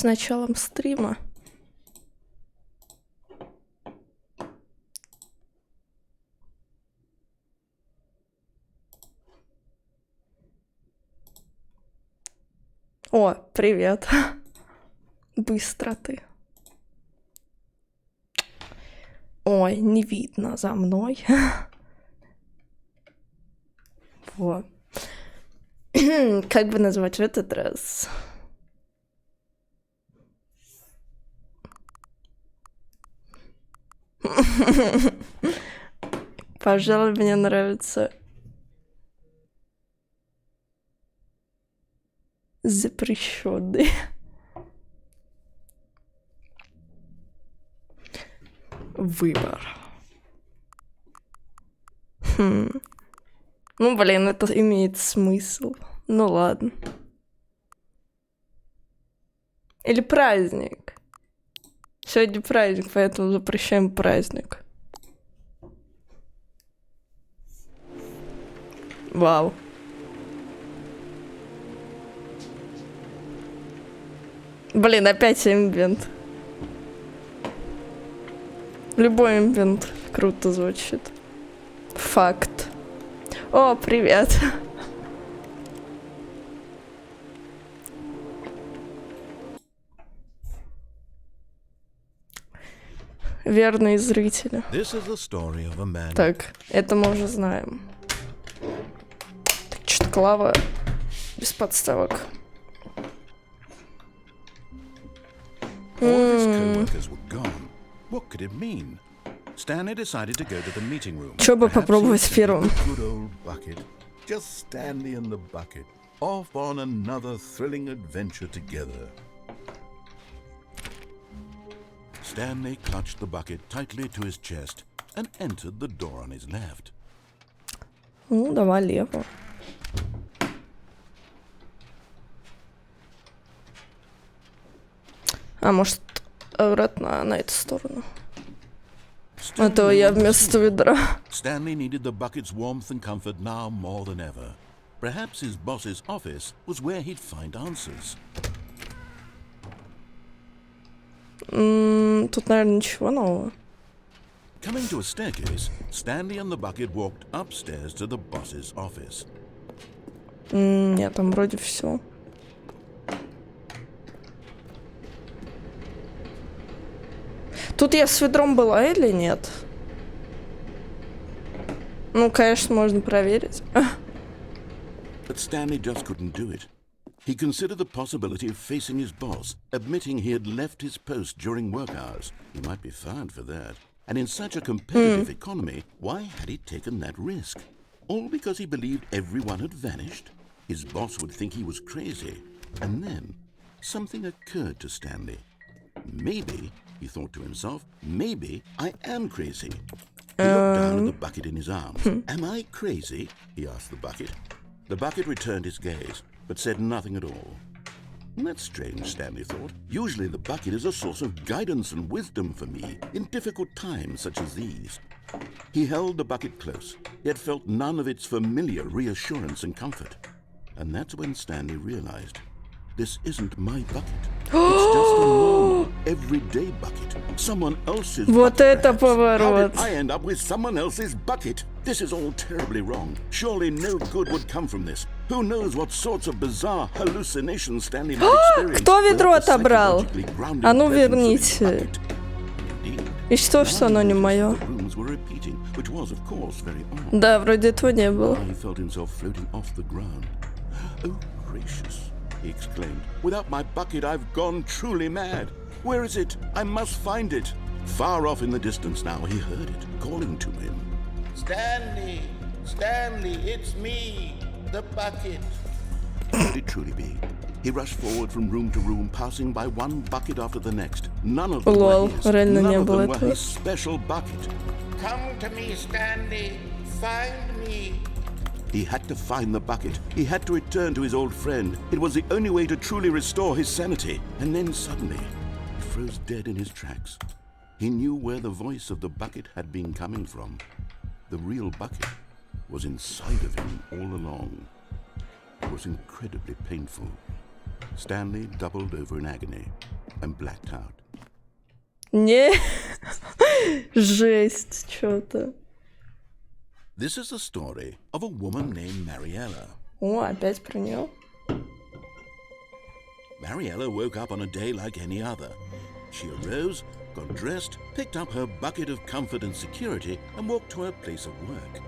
с началом стрима. О, привет. Быстро ты. Ой, не видно за мной. Вот. Как бы назвать в этот раз? Пожалуй, мне нравится запрещенный. Выбор. Ну, блин, это имеет смысл. Ну, ладно. Или праздник. Сегодня праздник, поэтому запрещаем праздник. Вау. Блин, опять эмбиент. Любой эмбиент круто звучит. Факт. О, привет. Верные зрители. Так, это мы уже знаем. Так, что-то клава без подставок. Чё бы попробовать первым? Just Stanley and the bucket, off on another thrilling adventure together. Stanley clutched the bucket tightly to his chest and entered the door on his left. Ну, давай лево. А может, обратно на эту сторону? А то я вместо ведра. Stanley needed the bucket's warmth and comfort now more than ever. Perhaps his boss's office was where he'd find answers. Тут, наверное, ничего нового. Coming to a staircase, Stanley and the bucket walked upstairs to the boss's office. Нет, там вроде все. Тут я с ведром была или нет? Ну, конечно, можно проверить. But Stanley just couldn't do it. He considered the possibility of facing his boss, admitting he had left his post during work hours. He might be fired for that. And in such a competitive economy, why had he taken that risk? All because he believed everyone had vanished? His boss would think he was crazy. And then something occurred to Stanley. Maybe, he thought to himself, maybe I am crazy. He looked down at the bucket in his arms. Am I crazy? He asked the bucket. The bucket returned his gaze, but said nothing at all. That's strange, Stanley thought. Usually the bucket is a source of guidance and wisdom for me in difficult times such as these. He held the bucket close, yet felt none of its familiar reassurance and comfort. And that's when Stanley realized, this isn't my bucket. It's just a normal, everyday bucket. Someone else's Вот bucket, это perhaps. поворот. How did I end up with someone else's bucket? This is all terribly wrong. Surely no good would come from this. Who knows what sorts of bizarre hallucinations Stanley might experience. Кто ведро without the отобрал? psychologically grounded А ну presence of his верните. bucket. Indeed, И что, что оно не мое? the rooms were repeating, which was, of course, very odd. Да, вроде этого не было. He felt himself floating off the ground. Oh, gracious, he exclaimed. Without my bucket, I've gone truly mad. Where is it? I must find it. Far off in the distance now, he heard it, calling to him. Stanley! Stanley, it's me, the bucket. Could it truly be? He rushed forward from room to room, passing by one bucket after the next. None of them Лол, were his. реально None не of было them were этого. his special bucket. Come to me, Stanley. Find me. He had to find the bucket. He had to return to his old friend. It was the only way to truly restore his sanity. And then suddenly, he froze dead in his tracks. He knew where the voice of the bucket had been coming from. The real bucket was inside of him all along. It was incredibly painful. Stanley doubled over in agony and blacked out. Не, жесть, чё-то. This is the story of a woman named Mariella. О, опять про неё. Mariella woke up on a day like any other. She arose, got dressed, picked up her bucket of comfort and security, and walked to her place of work.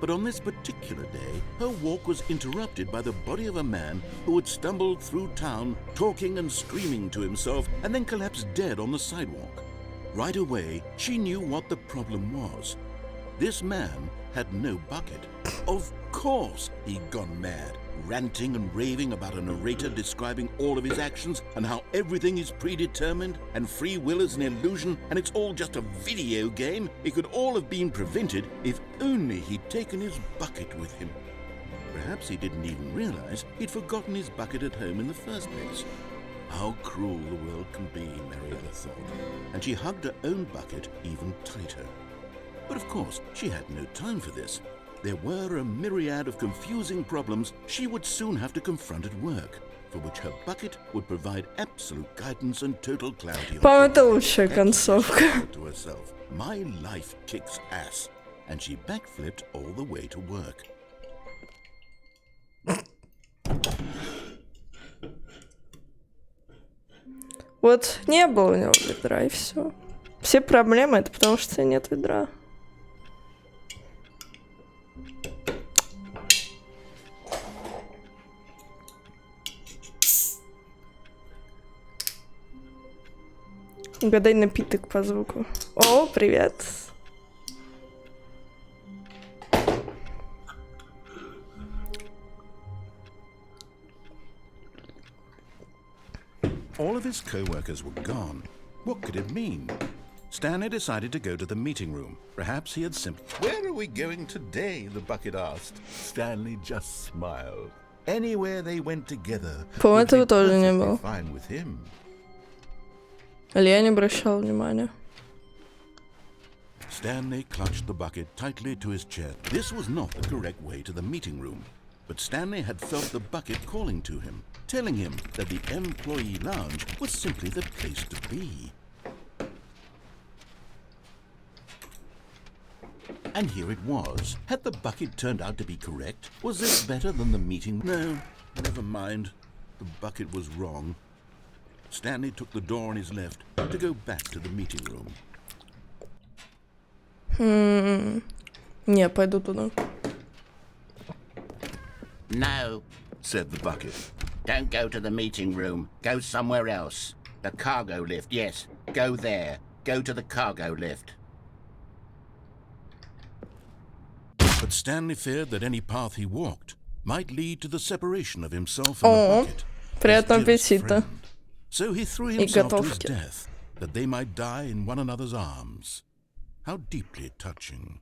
But on this particular day, her walk was interrupted by the body of a man who had stumbled through town, talking and screaming to himself, and then collapsed dead on the sidewalk. Right away, she knew what the problem was. This man had no bucket. Of course, he'd gone mad, ranting and raving about a narrator describing all of his actions and how everything is predetermined and free will is an illusion and it's all just a video game. It could all have been prevented if only he'd taken his bucket with him. Perhaps he didn't even realize he'd forgotten his bucket at home in the first place. How cruel the world can be, Mariella thought, and she hugged her own bucket even tighter. But of course, she had no time for this. There were a myriad of confusing problems she would soon have to confront at work, for which her bucket would provide absolute guidance and total clarity. По-моему, это лучшая концовка. To herself, my life kicks ass, and she backflipped all the way to work. Вот не было у него ведра, и все. Все проблемы — это потому, что нет ведра. Угадай напиток по звуку. О, привет. All of his co-workers were gone. What could it mean? Stanley decided to go to the meeting room. Perhaps he had simply... Where are we going today? The bucket asked. Stanley just smiled. Anywhere they went together По-моему, would be этого тоже не perfectly было. fine with him. Или я не обращал внимания. Stanley clutched the bucket tightly to his chest. This was not the correct way to the meeting room, but Stanley had felt the bucket calling to him, telling him that the employee lounge was simply the place to be. And here it was. Had the bucket turned out to be correct? Was this better than the meeting? No, never mind. The bucket was wrong. Stanley took the door on his left to go back to the meeting room. Не, пойду туда. No, Said the bucket. don't go to the meeting room. Go somewhere else. The cargo lift, yes. Go there. Go to the cargo lift. But Stanley feared that any path he walked might lead to the separation of himself and the bucket. Приятного his dearest аппетита. friend. So he threw himself to his готовки. death, that they might die in one another's arms. How deeply touching.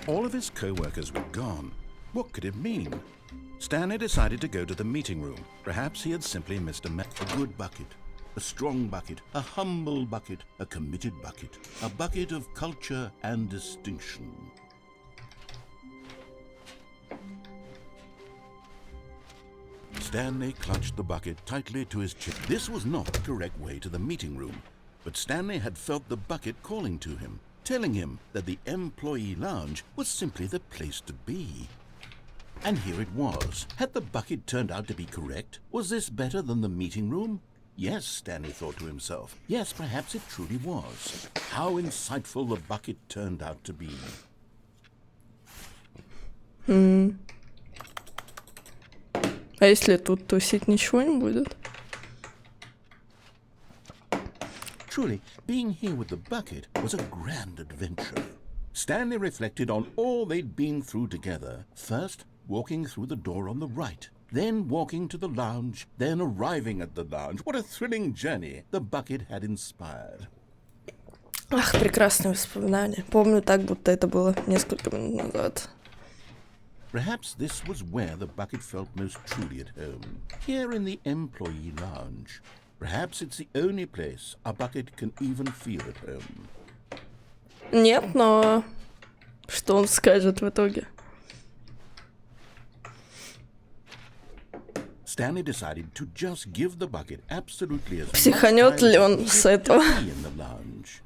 All of his co-workers were gone. What could it mean? Stanley decided to go to the meeting room. Perhaps he had simply missed a good bucket, a strong bucket, a humble bucket, a committed bucket, a bucket of culture and distinction. Stanley clutched the bucket tightly to his chest. This was not the correct way to the meeting room, but Stanley had felt the bucket calling to him, telling him that the employee lounge was simply the place to be. And here it was. Had the bucket turned out to be correct? Was this better than the meeting room? Yes, Stanley thought to himself. Yes, perhaps it truly was. How insightful the bucket turned out to be. А если тут тусить, ничего не будет? Truly, being here with the bucket was a grand adventure. Stanley reflected on all they'd been through together. First, walking through the door on the right, then walking to the lounge, then arriving at the lounge. What a thrilling journey the bucket had inspired. Ах, прекрасные воспоминания. Помню так, будто это было несколько минут назад. Perhaps this was where the bucket felt most truly at home, here in the employee lounge. Perhaps it's the only place a bucket can even feel at home. Нет, но Что он скажет в итоге? Stanley decided to just give the bucket absolutely as much Психанет time ли as он needed с to этого? be in the lounge.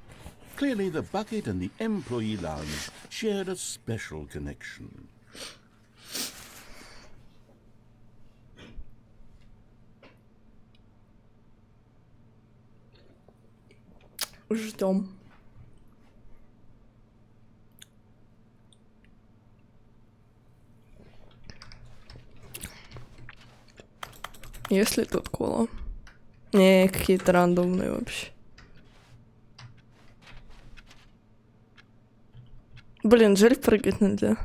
Clearly, the bucket and the employee lounge shared a special connection. Ждем. Есть ли тут кола? Не, какие-то рандомные вообще. Блин, жаль, прыгать нельзя.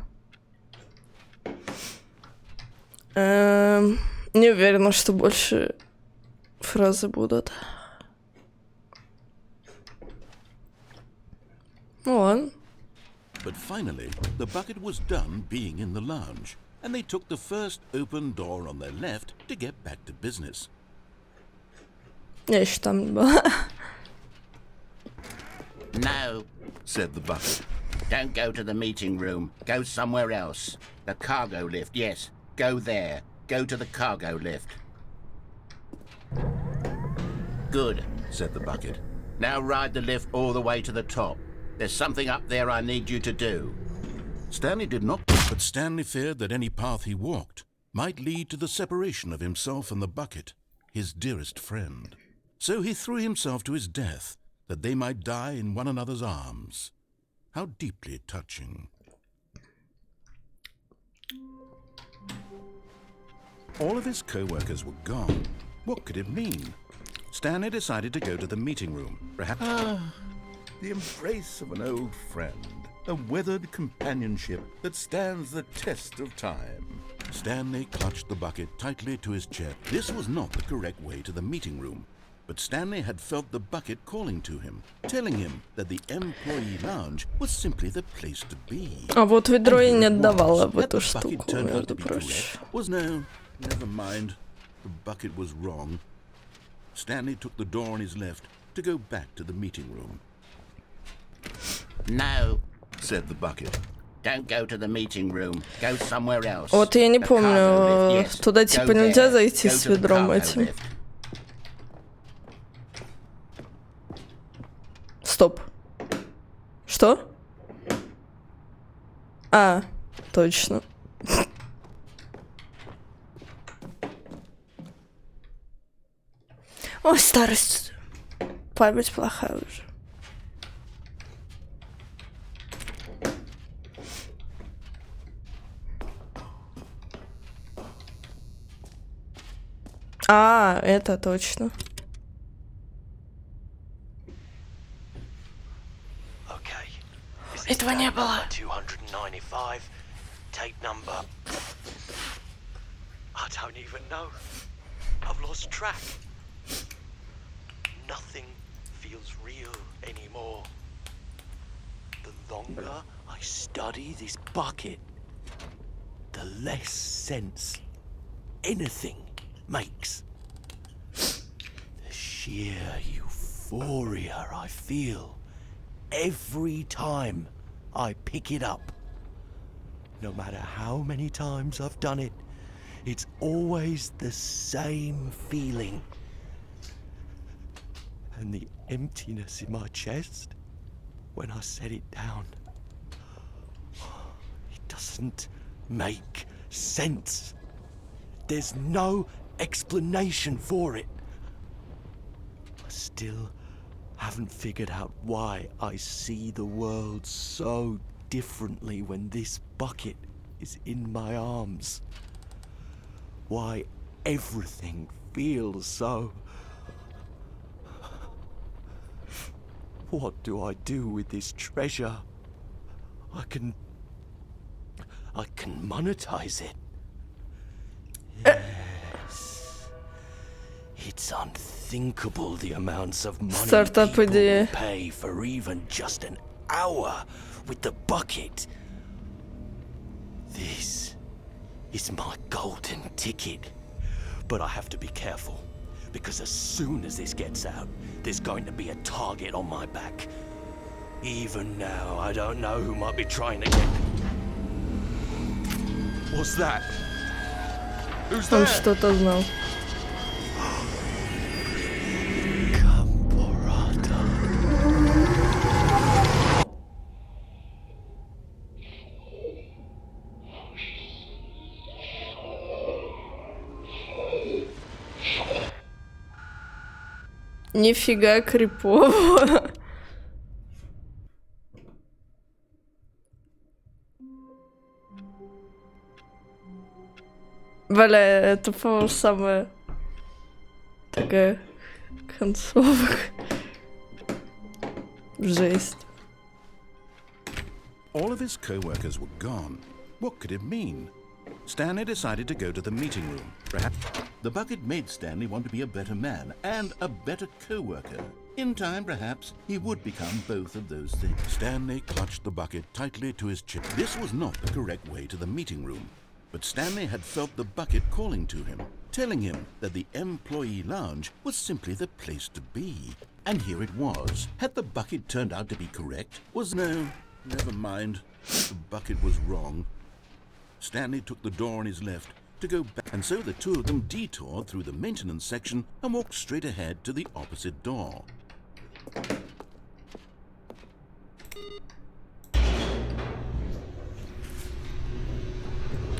Не уверена, что больше фразы будут. Ну ладно. But finally, the bucket was done being in the lounge, and they took the first open door on their left to get back to business. Я еще там не была. No, Said the bucket. don't go to the meeting room. Go somewhere else. The cargo lift, yes. Go there. Go to the cargo lift. Good, Said the bucket. now ride the lift all the way to the top. There's something up there I need you to do. Stanley did not, but Stanley feared that any path he walked might lead to the separation of himself and the bucket, his dearest friend. So he threw himself to his death, that they might die in one another's arms. How deeply touching. All of his co-workers were gone. What could it mean? Stanley decided to go to the meeting room. Perhaps the embrace of an old friend, a weathered companionship that stands the test of time. Stanley clutched the bucket tightly to his chest. This was not the correct way to the meeting room, but Stanley had felt the bucket calling to him, telling him that the employee lounge was simply the place to be. А вот ведро и And не here it отдавало was, в that эту the bucket штуку, turned out между to be прочим. correct. Was no, never mind. The bucket was wrong. Stanley took the door on his left to go back to the meeting room. No, Said the bucket. don't go to the meeting room. Go somewhere else. Вот я не The помню, cargo lift, yes. туда Go типа нельзя there. зайти Go с to the ведром cargo этим. lift. Стоп. Что? А, точно. Ой, старость. Память плохая уже. А, это точно. Okay. This is Этого не tape было. number 295. Tape number. I don't even know. I've lost track. Nothing feels real anymore. The longer I study this bucket, the less sense anything makes. The sheer euphoria I feel every time I pick it up. No matter how many times I've done it, it's always the same feeling. And the emptiness in my chest when I set it down. It doesn't make sense. There's no explanation for it. I still haven't figured out why I see the world so differently when this bucket is in my arms. Why everything feels so... What do I do with this treasure? I can monetize it. Yes. It's unthinkable the amounts of money Стартап people идея. will pay for even just an hour with the bucket. This is my golden ticket. But I have to be careful, because as soon as this gets out, there's going to be a target on my back. Even now, I don't know who might be trying to get... What's that? Who's Он there? что-то знал. Camporata. Нифига крипово. Бля, это, по-моему, самая такая концовка. Жесть. All of his co-workers were gone. What could it mean? Stanley decided to go to the meeting room. Perhaps the bucket made Stanley want to be a better man and a better co-worker. In time, perhaps, he would become both of those things. Stanley clutched the bucket tightly to his chin. This was not the correct way to the meeting room, but Stanley had felt the bucket calling to him, telling him that the employee lounge was simply the place to be. And here it was. Had the bucket turned out to be correct? No, never mind. The bucket was wrong. Stanley took the door on his left to go back, and so the two of them detoured through the maintenance section and walked straight ahead to the opposite door.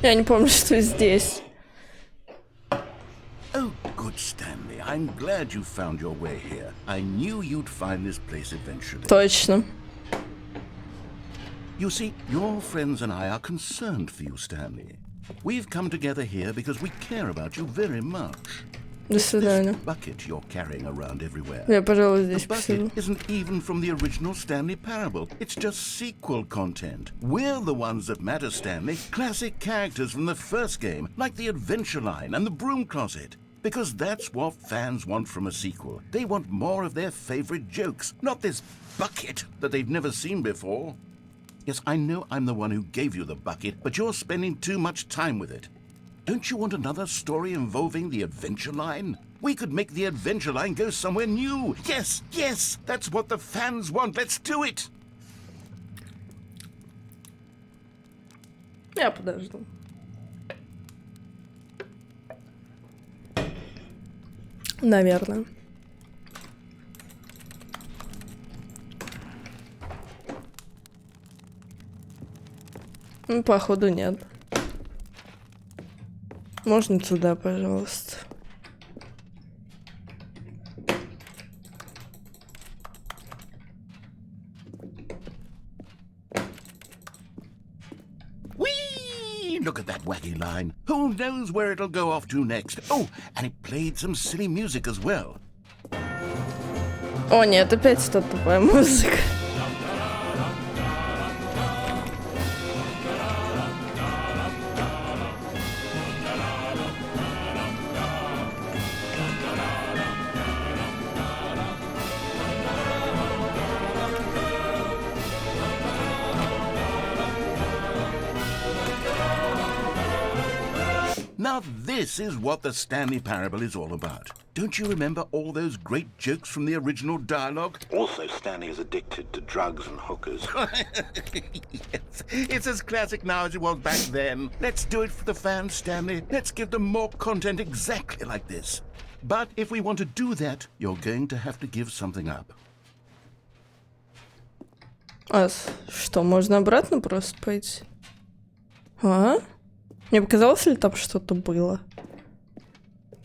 Я не помню, что здесь. Oh, good, Stanley. I'm glad you found your way here. I knew you'd find this place eventually. Точно. You see, your friends and I are concerned for you, Stanley. We've come together here because we care about you very much. До свидания. This bucket you're carrying around everywhere. Я, пожалуй, The здесь посижу. bucket isn't even from the original Stanley Parable. It's just sequel content. We're the ones that matter, Stanley. Classic characters from the first game, like the Adventure Line and the Broom Closet. Because that's what fans want from a sequel. They want more of their favorite jokes, not this bucket that they've never seen before. Yes, I know I'm the one who gave you the bucket, but you're spending too much time with it. Don't you want another story involving the Adventure Line? We could make the Adventure Line go somewhere new. Yes, yes, that's what the fans want. Let's do it. Я подожду. Наверное. Ну, походу, нет. Можно туда, пожалуйста. Whee! Look at that wacky line. Who knows where it'll go off to next? Oh, and it played some silly music as well. О, нет, опять эта тупая музыка. Now this is what the Stanley Parable is all about. Don't you remember all those great jokes from the original dialogue? Also, Stanley is addicted to drugs and hookers. Yes, it's as classic now as it was back then. Let's do it for the fans, Stanley. Let's give them more content exactly like this. But if we want to do that, you're going to have to give something up. А что, можно обратно просто пойти? А? Мне показалось, ли там что-то было?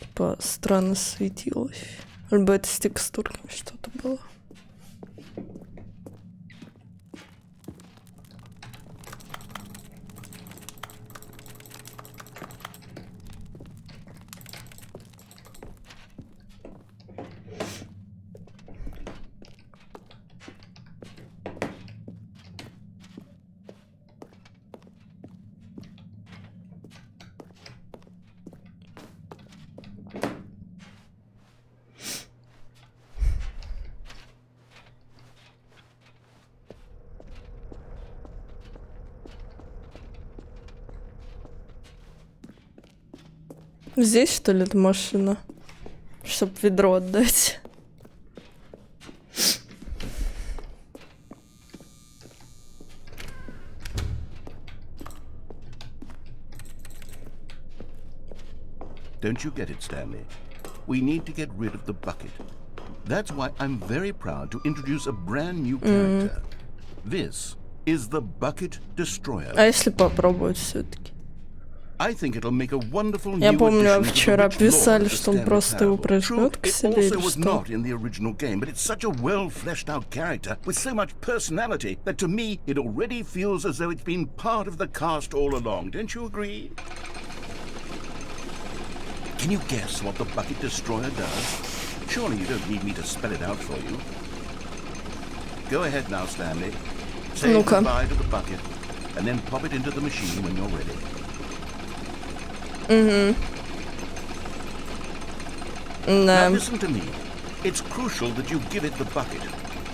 Типа, странно светилось. Либо это с текстурками что-то было. Здесь, что ли, эта машина? Чтоб ведро отдать. Don't you get it, Stanley? We need to get rid of the bucket. That's why I'm very proud to introduce a brand new character. This is the Bucket Destroyer. А если попробовать все-таки? I think it'll make a wonderful Я new помню, addition to the вчера rich lore писали, of the что он Stanley просто его Parable. прижмет True, к it себе или also was что. not in the original game, but it's such a well-fleshed-out character with so much personality that to me it already feels as though it's been part of the cast all along. Don't you agree? Can you guess what the Bucket Destroyer does? Surely you don't need me to spell it out for you. Go ahead now, Stanley. Say Ну-ка. goodbye to the bucket, and then pop it into the machine when you're ready. Now Да. listen to me. It's crucial that you give it the bucket.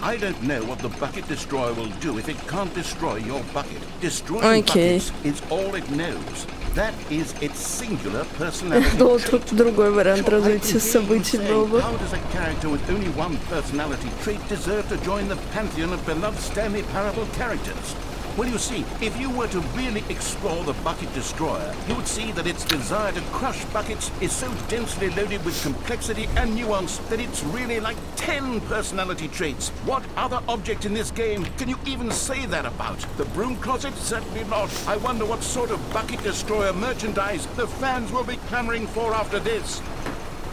I don't know what the Bucket Destroyer will do if it can't destroy your bucket. Destroying Okay. buckets is all it knows. That is its singular personality Ну, trait. тут другой вариант Sure, I развития can hear you событий saying, был бы. how does a character with only one personality trait deserve to join the pantheon of beloved Stanley Parable characters? Well, you see, if you were to really explore the Bucket Destroyer, you would see that its desire to crush buckets is so densely loaded with complexity and nuance that it's really like 10 personality traits. What other object in this game can you even say that about? The broom closet? Certainly not. I wonder what sort of Bucket Destroyer merchandise the fans will be clamoring for after this.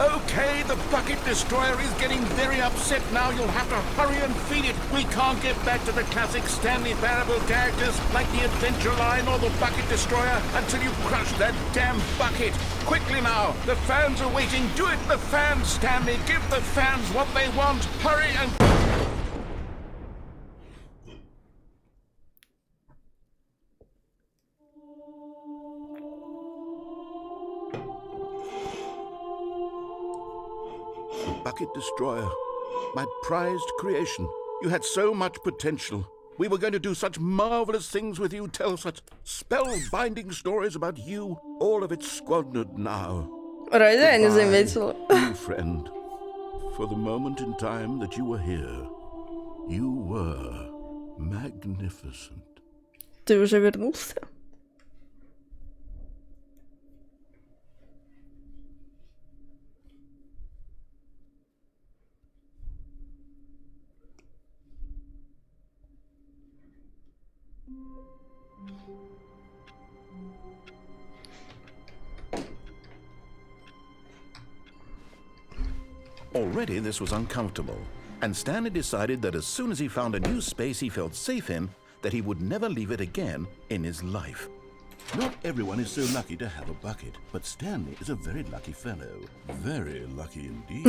Okay, the Bucket Destroyer is getting very upset now. You'll have to hurry and feed it. We can't get back to the classic Stanley Parable characters like the Adventure Line or the Bucket Destroyer until you crush that damn bucket. Quickly now, the fans are waiting. Do it, the fans, Stanley. Give the fans what they want. Hurry and... Bucket Destroyer, my prized creation. You had so much potential. We were going to do such marvelous things with you, tell such spellbinding stories about you. All of it squandered now. Ради я не Goodbye, заметила. new friend. For the moment in time that you were here, you were magnificent. Ты уже вернулся? Already this was uncomfortable, and Stanley decided that as soon as he found a new space he felt safe in, that he would never leave it again in his life. Not everyone is so lucky to have a bucket, but Stanley is a very lucky fellow. Very lucky indeed.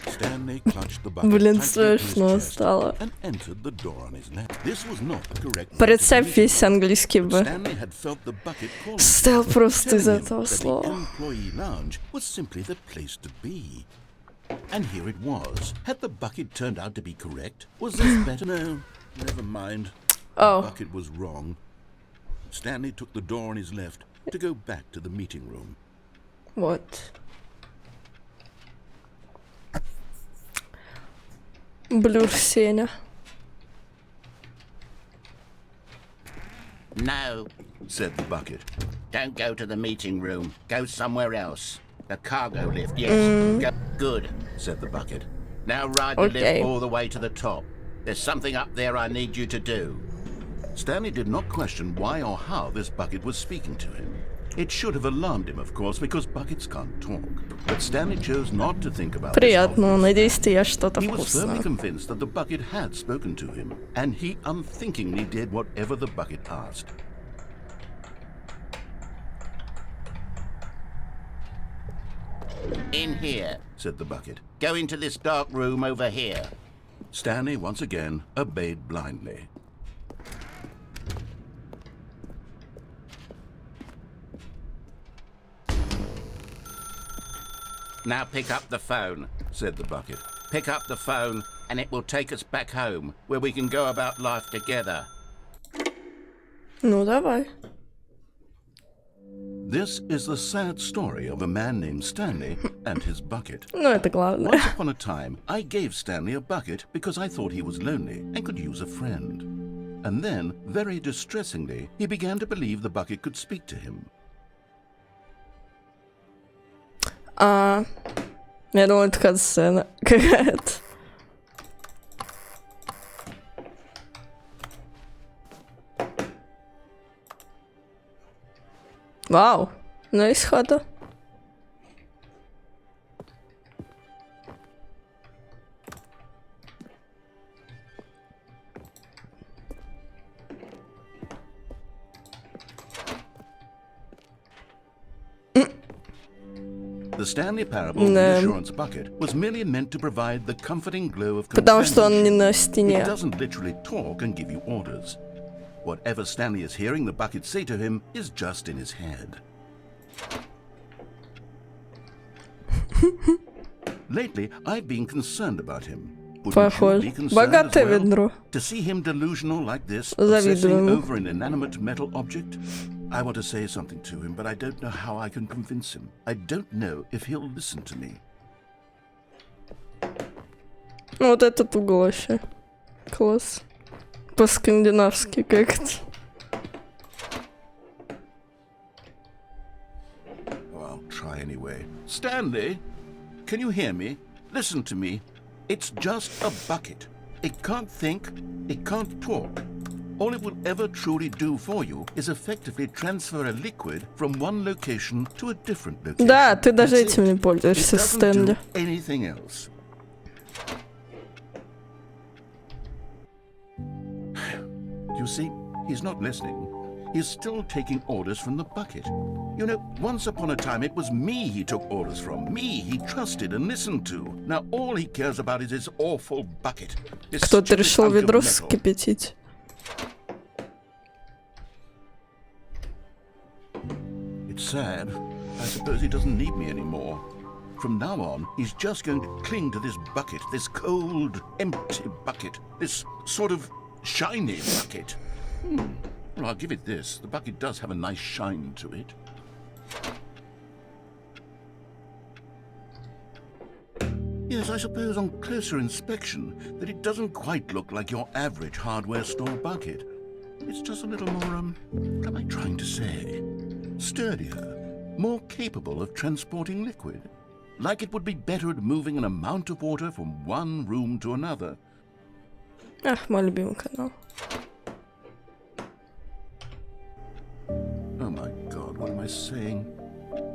Stanley clutched the bucket Блин, tightly to his смешно chest стало. and entered the door on his left. This was not the correct Представь meeting. весь английский But бы. Stanley had felt the bucket calling Встал to him, просто из telling him этого that the слова. employee lounge was simply the place to be. And here it was. Had the bucket turned out to be correct? Was this better? No, never mind. The Oh, bucket was wrong. Stanley took the door on his left to go back to the meeting room. вот. Блюр Сеня. No, Said the bucket. don't go to the meeting room. Go somewhere else. The cargo lift, yes. Go. Good. Said the bucket. Now ride the Okay. lift all the way to the top. There's something up there I need you to do. Stanley did not question why or how this bucket was speaking to him. It should have alarmed him, of course, because buckets can't talk. But Stanley chose not to think about this. Приятно, obvious надеюсь, fact. ты ешь что-то He was firmly вкусное. convinced that the bucket had spoken to him, and he unthinkingly did whatever the bucket asked. In here. Said the bucket. Go into this dark room over here. Stanley once again obeyed blindly. Now pick up the phone. Said the bucket. Pick up the phone and it will take us back home where we can go about life together. Ну, давай. This is the sad story of a man named Stanley and his bucket. Ну, это главное. Once upon a time, I gave Stanley a bucket because I thought he was lonely and could use a friend. And then, very distressingly, he began to believe the bucket could speak to him. Я думала, это кат-сцена какая-то. Вау, найс хата. The Stanley Parable reassurance bucket was merely meant to provide the comforting glow of Потому что он не на It стене. doesn't literally talk and give you orders. Whatever Stanley is hearing the bucket say to him is just in his head. Lately, I've been concerned about him. Wouldn't you Похоже. be concerned as Богатое well? ведро. To see him delusional like this, Завидую obsessing ему. over an inanimate metal object? I want to say something to him, but I don't know how I can convince him. I don't know if he'll listen to me. Ну, вот этот угол вообще. Класс. По-скандинавски как-то. Oh, I'll try anyway. Stanley, can you hear me? Listen to me. It's just a bucket. It can't think, it can't talk. All it will ever truly do for you is effectively transfer a liquid from one location to a different location. Да, ты даже That's этим не it. пользуешься, It doesn't Стэнли. do anything else. You see, he's not listening. He's still taking orders from the bucket. You know, once upon a time it was me he took orders from. Me he trusted and listened to. Now all he cares about is his awful bucket. This Кто-то stupid решил hunk of ведро metal. вскипятить. It's sad. I suppose he doesn't need me anymore. From now on, he's just going to cling to this bucket, this cold, empty bucket, this sort of shiny bucket. Well, I'll give it this. The bucket does have a nice shine to it. Yes, I suppose on closer inspection that it doesn't quite look like your average hardware store bucket. It's just a little more, what am I trying to say? Sturdier, more capable of transporting liquid. Like it would be better at moving an amount of water from one room to another. Ах, мой любимый канал. Oh my God, what am I saying?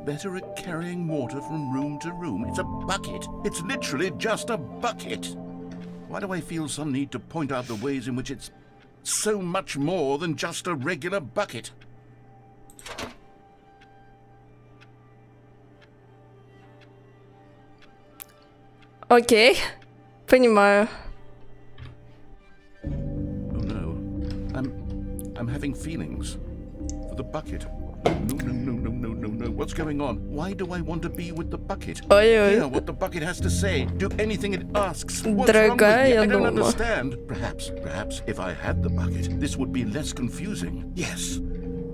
Better at carrying water from room to room. It's a bucket. It's literally just a bucket. Why do I feel some need to point out the ways in which it's so much more than just a regular bucket? Окей. Понимаю. Oh no. I'm having feelings. For the bucket. No. What's going on? Why do I want to be with the bucket? Ой-ой. Hear what the bucket has to say. Do anything it asks. What's wrong with Дорогая, me? я I don't дома. understand. Perhaps if I had the bucket, this would be less confusing. Yes.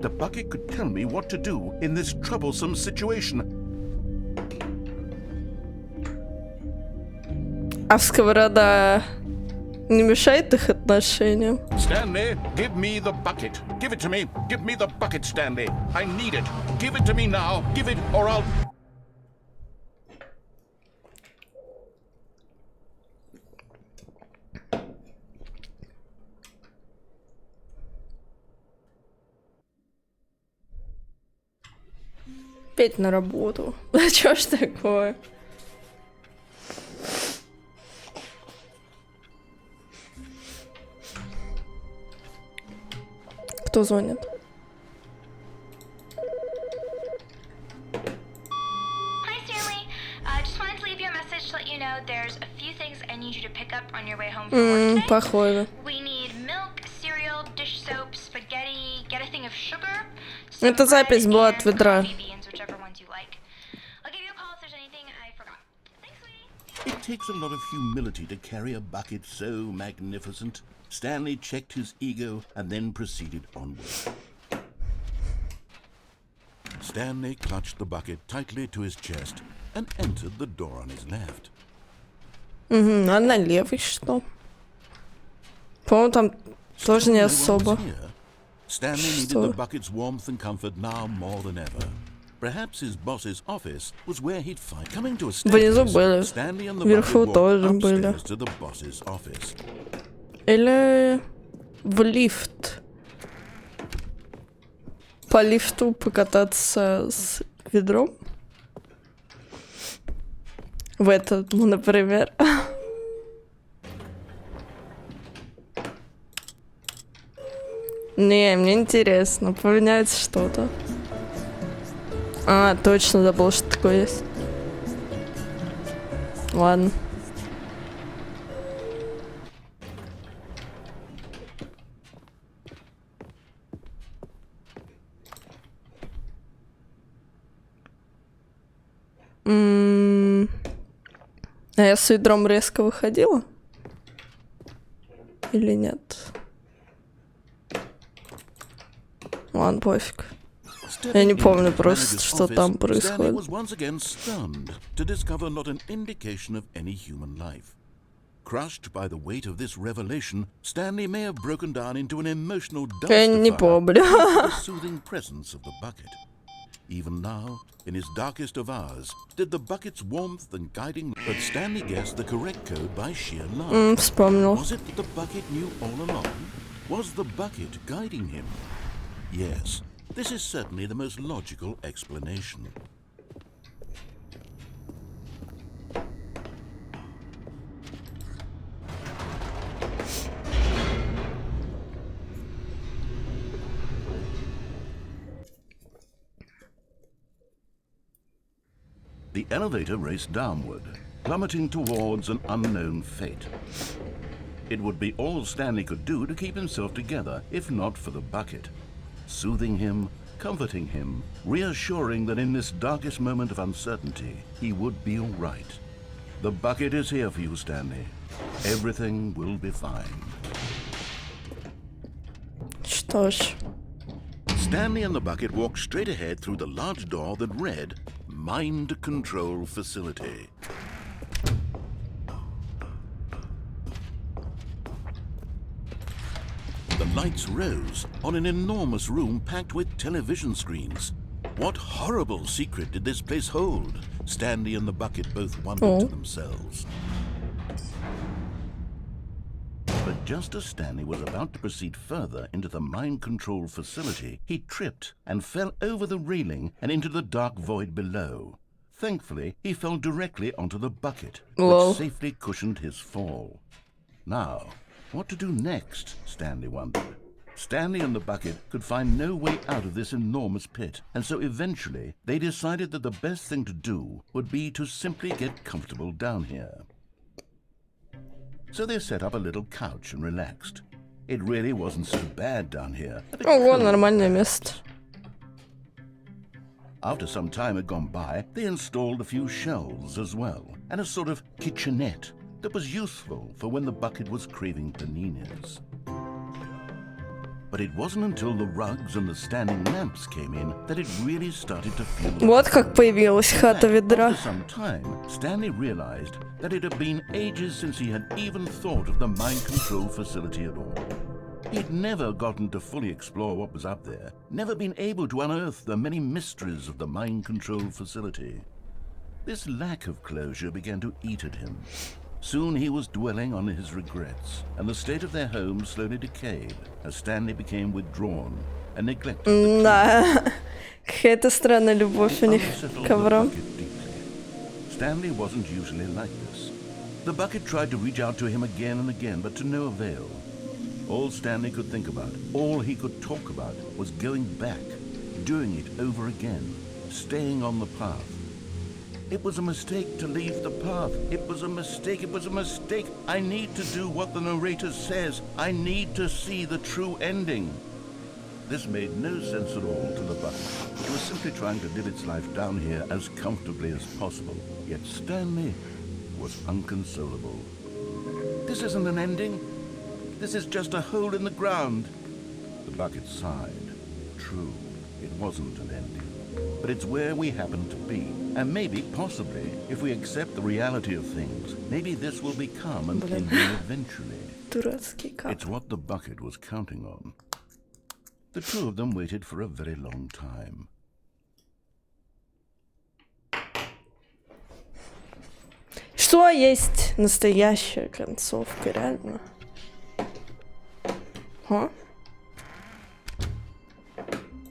The bucket could tell me what to do in this troublesome situation. А сковорода не мешает их отношениям? Stanley, give me the bucket. Give it to me. Give me the bucket, Stanley. I need it. Give it to me now. Give it or I'll... Опять на работу. Да чё ж такое? Кто звонит? Hi, Stanley. Just wanted to leave you a message to let you know there's a few things I need you to pick up on your way home from work today. Похоже. We need milk, cereal, dish soap, spaghetti, get a thing of sugar. Это some запись bread, была and от ведра. coffee beans, whichever ones you like. I'll give you a call if there's anything I forgot. Thanks, sweetie. It takes a lot of humility to carry a bucket so magnificent. Stanley checked his ego and then proceeded onward. Stanley clutched the bucket tightly to his chest and entered the door on his left. А на левый что? По-моему, там тоже не No one особо. was here. Stanley needed Что? the bucket's warmth and comfort now more than ever. Perhaps his boss's office was where he'd find. Coming to a Внизу staircase, были. Stanley and the Вверху bucket тоже walked были. upstairs to the boss's office. Или в лифт. По лифту покататься с ведром. В этот, например. Не, мне интересно, поменяется что-то. А, точно забыл, что такое есть. Ладно. А я с ведром резко выходила? Или нет? Ладно, пофиг. Я не помню просто, что там происходит. Stanley was once again stunned to discover not an indication of any human life. Crushed by the weight of this revelation, Stanley may have broken down into an emotional Я не dumpster помню. fire, the soothing presence of the bucket. Even now, in his darkest of hours, did the bucket's warmth and guiding... But Stanley guessed the correct code by sheer luck. Вспомнил. Was it that the bucket knew all along? Was the bucket guiding him? Yes, this is certainly the most logical explanation. The elevator raced downward, plummeting towards an unknown fate. It would be all Stanley could do to keep himself together, if not for the bucket. Soothing him, comforting him, reassuring that in this darkest moment of uncertainty, he would be all right. The bucket is here for you, Stanley. Everything will be fine. Что ж. Stanley and the bucket walked straight ahead through the large door that read, Mind Control Facility. The lights rose on an enormous room packed with television screens. What horrible secret did this place hold? Stanley and the bucket both wondered to themselves. But just as Stanley was about to proceed further into the mind control facility, he tripped and fell over the railing and into the dark void below. Thankfully, he fell directly onto the bucket, which safely cushioned his fall. Now, what to do next, Stanley wondered. Stanley and the bucket could find no way out of this enormous pit, and so eventually they decided that the best thing to do would be to simply get comfortable down here. So they set up a little couch and relaxed. It really wasn't so bad down here. Ого, нормальное место. After some time had gone by, they installed a few shelves as well, and a sort of kitchenette that was useful for when the bucket was craving paninis. But it wasn't until the rugs and the standing lamps came in that it really started to feel... Вот как появилась хата ведра. After some time, Stanley realized that it had been ages since he had even thought of the mind control facility at all. He'd never gotten to fully explore what was up there, never been able to unearth the many mysteries of the mind control facility. This lack of closure began to eat at him. Soon he was dwelling on his regrets, and the state of their home slowly decayed as Stanley became withdrawn and neglected. Да, какая-то странная любовь у них к коврам. Stanley wasn't usually like this. The bucket tried to reach out to him again and again, but to no avail. All Stanley could think about, all he could talk about, was going back, doing it over again, staying on the path. It was a mistake to leave the path. It was a mistake. It was a mistake. I need to do what the narrator says. I need to see the true ending. This made no sense at all to the bucket. It was simply trying to live its life down here as comfortably as possible. Yet Stanley was unconsolable. This isn't an ending. This is just a hole in the ground. The bucket sighed. True, it wasn't an ending. But it's where we happen to be. And maybe, possibly, if we accept the reality of things, maybe this will become an ending eventually. It's what the bucket was counting on. The two of them waited for a very long time. Что есть настоящая концовка, реально? А?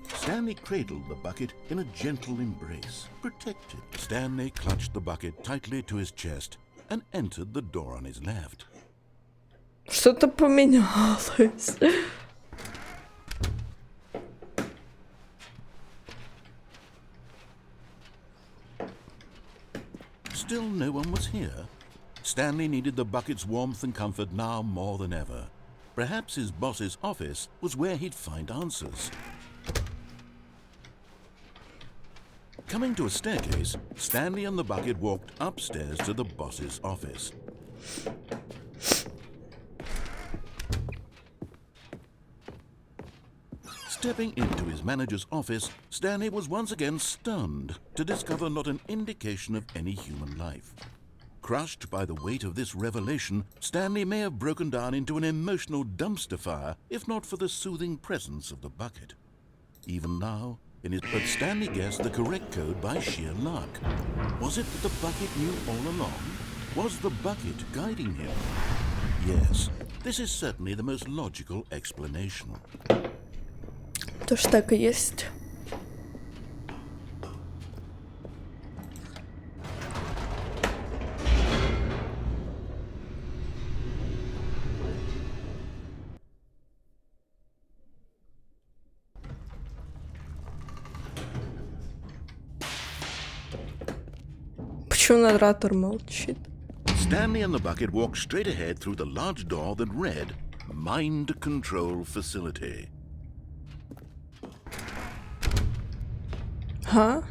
Stanley cradled the bucket in a gentle embrace. Protected, Stanley clutched the bucket tightly to his chest and entered the door on his left. Что-то поменялось. Still no one was here. Stanley needed the bucket's warmth and comfort now more than ever. Perhaps his boss's office was where he'd find answers. Coming to a staircase, Stanley and the bucket walked upstairs to the boss's office. Stepping into his manager's office, Stanley was once again stunned to discover not an indication of any human life. Crushed by the weight of this revelation, Stanley may have broken down into an emotional dumpster fire if not for the soothing presence of the bucket. Even now, but Stanley guessed the correct code by sheer luck. Was it that the bucket knew all along? Was the bucket guiding him? Yes, this is certainly the most logical explanation. То ж так и есть. Почему наратор молчит? Stanley and the bucket walked straight ahead through the large door that read, Mind Control Facility. Ага.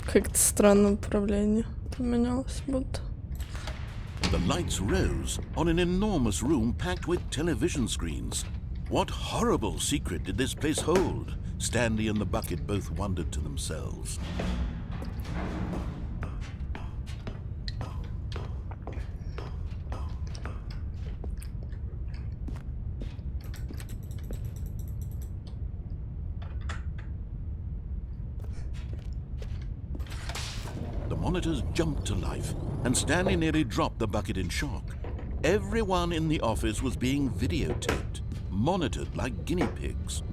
Как-то странное управление поменялось будто. The lights rose on an enormous room packed with television screens. What horrible secret did this place hold? Stanley and the bucket both wondered to themselves. The monitors jumped to life, and Stanley nearly dropped the bucket in shock. Everyone in the office was being videotaped, monitored like guinea pigs.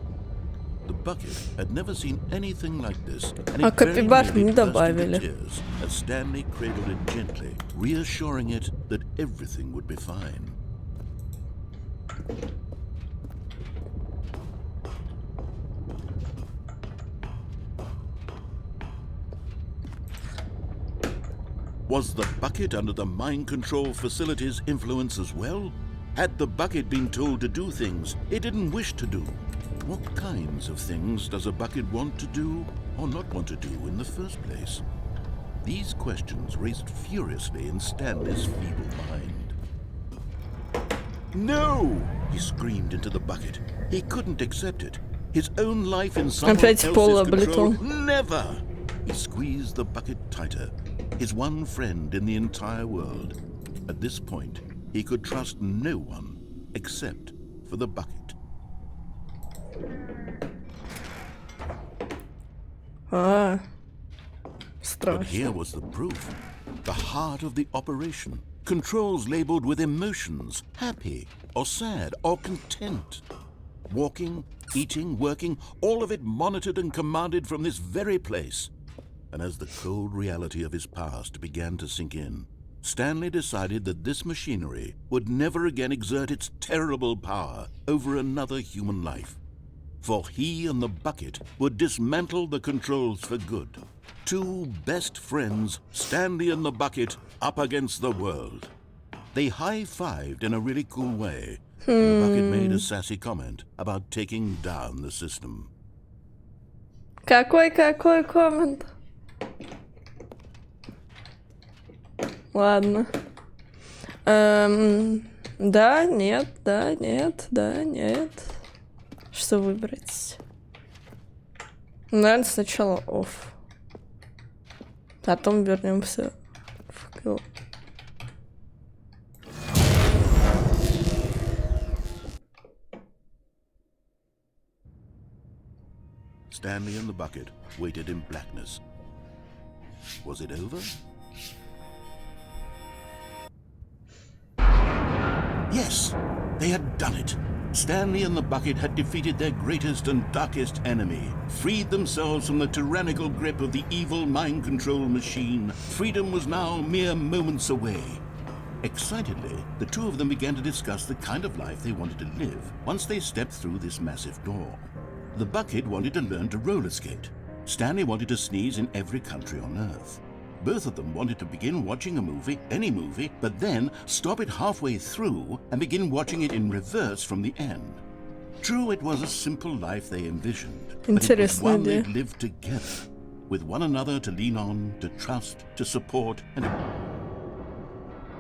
The bucket had never seen anything like this, and it very nearly burst into tears as Stanley cradled it gently, reassuring it that everything would be fine. Was the bucket under the mind control facility's influence as well? Had the bucket been told to do things it didn't wish to do? What kinds of things does a bucket want to do or not want to do in the first place? These questions raced furiously in Stanley's feeble mind. No! He screamed into the bucket. He couldn't accept it. His own life in someone else's control. Never! He squeezed the bucket tighter. His one friend in the entire world. At this point, he could trust no one except for the bucket. But here was the proof. The heart of the operation. Controls labeled with emotions, happy or sad or content. Walking, eating, working, all of it monitored and commanded from this very place. And as the cold reality of his past began to sink in, Stanley decided that this machinery would never again exert its terrible power over another human life. For he and the bucket would dismantle the controls for good. Two best friends, Stanley and the bucket, up against the world. They high-fived in a really cool way, and the bucket made a sassy comment about taking down the system. Какой коммент? Ладно. Да, нет, да, нет, да, нет. Что выбрать? Наверное, сначала off. Потом вернемся в kill. Stanley and the bucket waited in blackness. Was it over? Yes, they had done it. Stanley and the bucket had defeated their greatest and darkest enemy, freed themselves from the tyrannical grip of the evil mind control machine. Freedom was now mere moments away. Excitedly, the two of them began to discuss the kind of life they wanted to live once they stepped through this massive door. The bucket wanted to learn to roller skate. Stanley wanted to sneeze in every country on Earth. Both of them wanted to begin watching a movie, any movie, but then stop it halfway through and begin watching it in reverse from the end. True, it was a simple life they envisioned, but it was one they'd lived together, with one another to lean on, to trust, to support, and...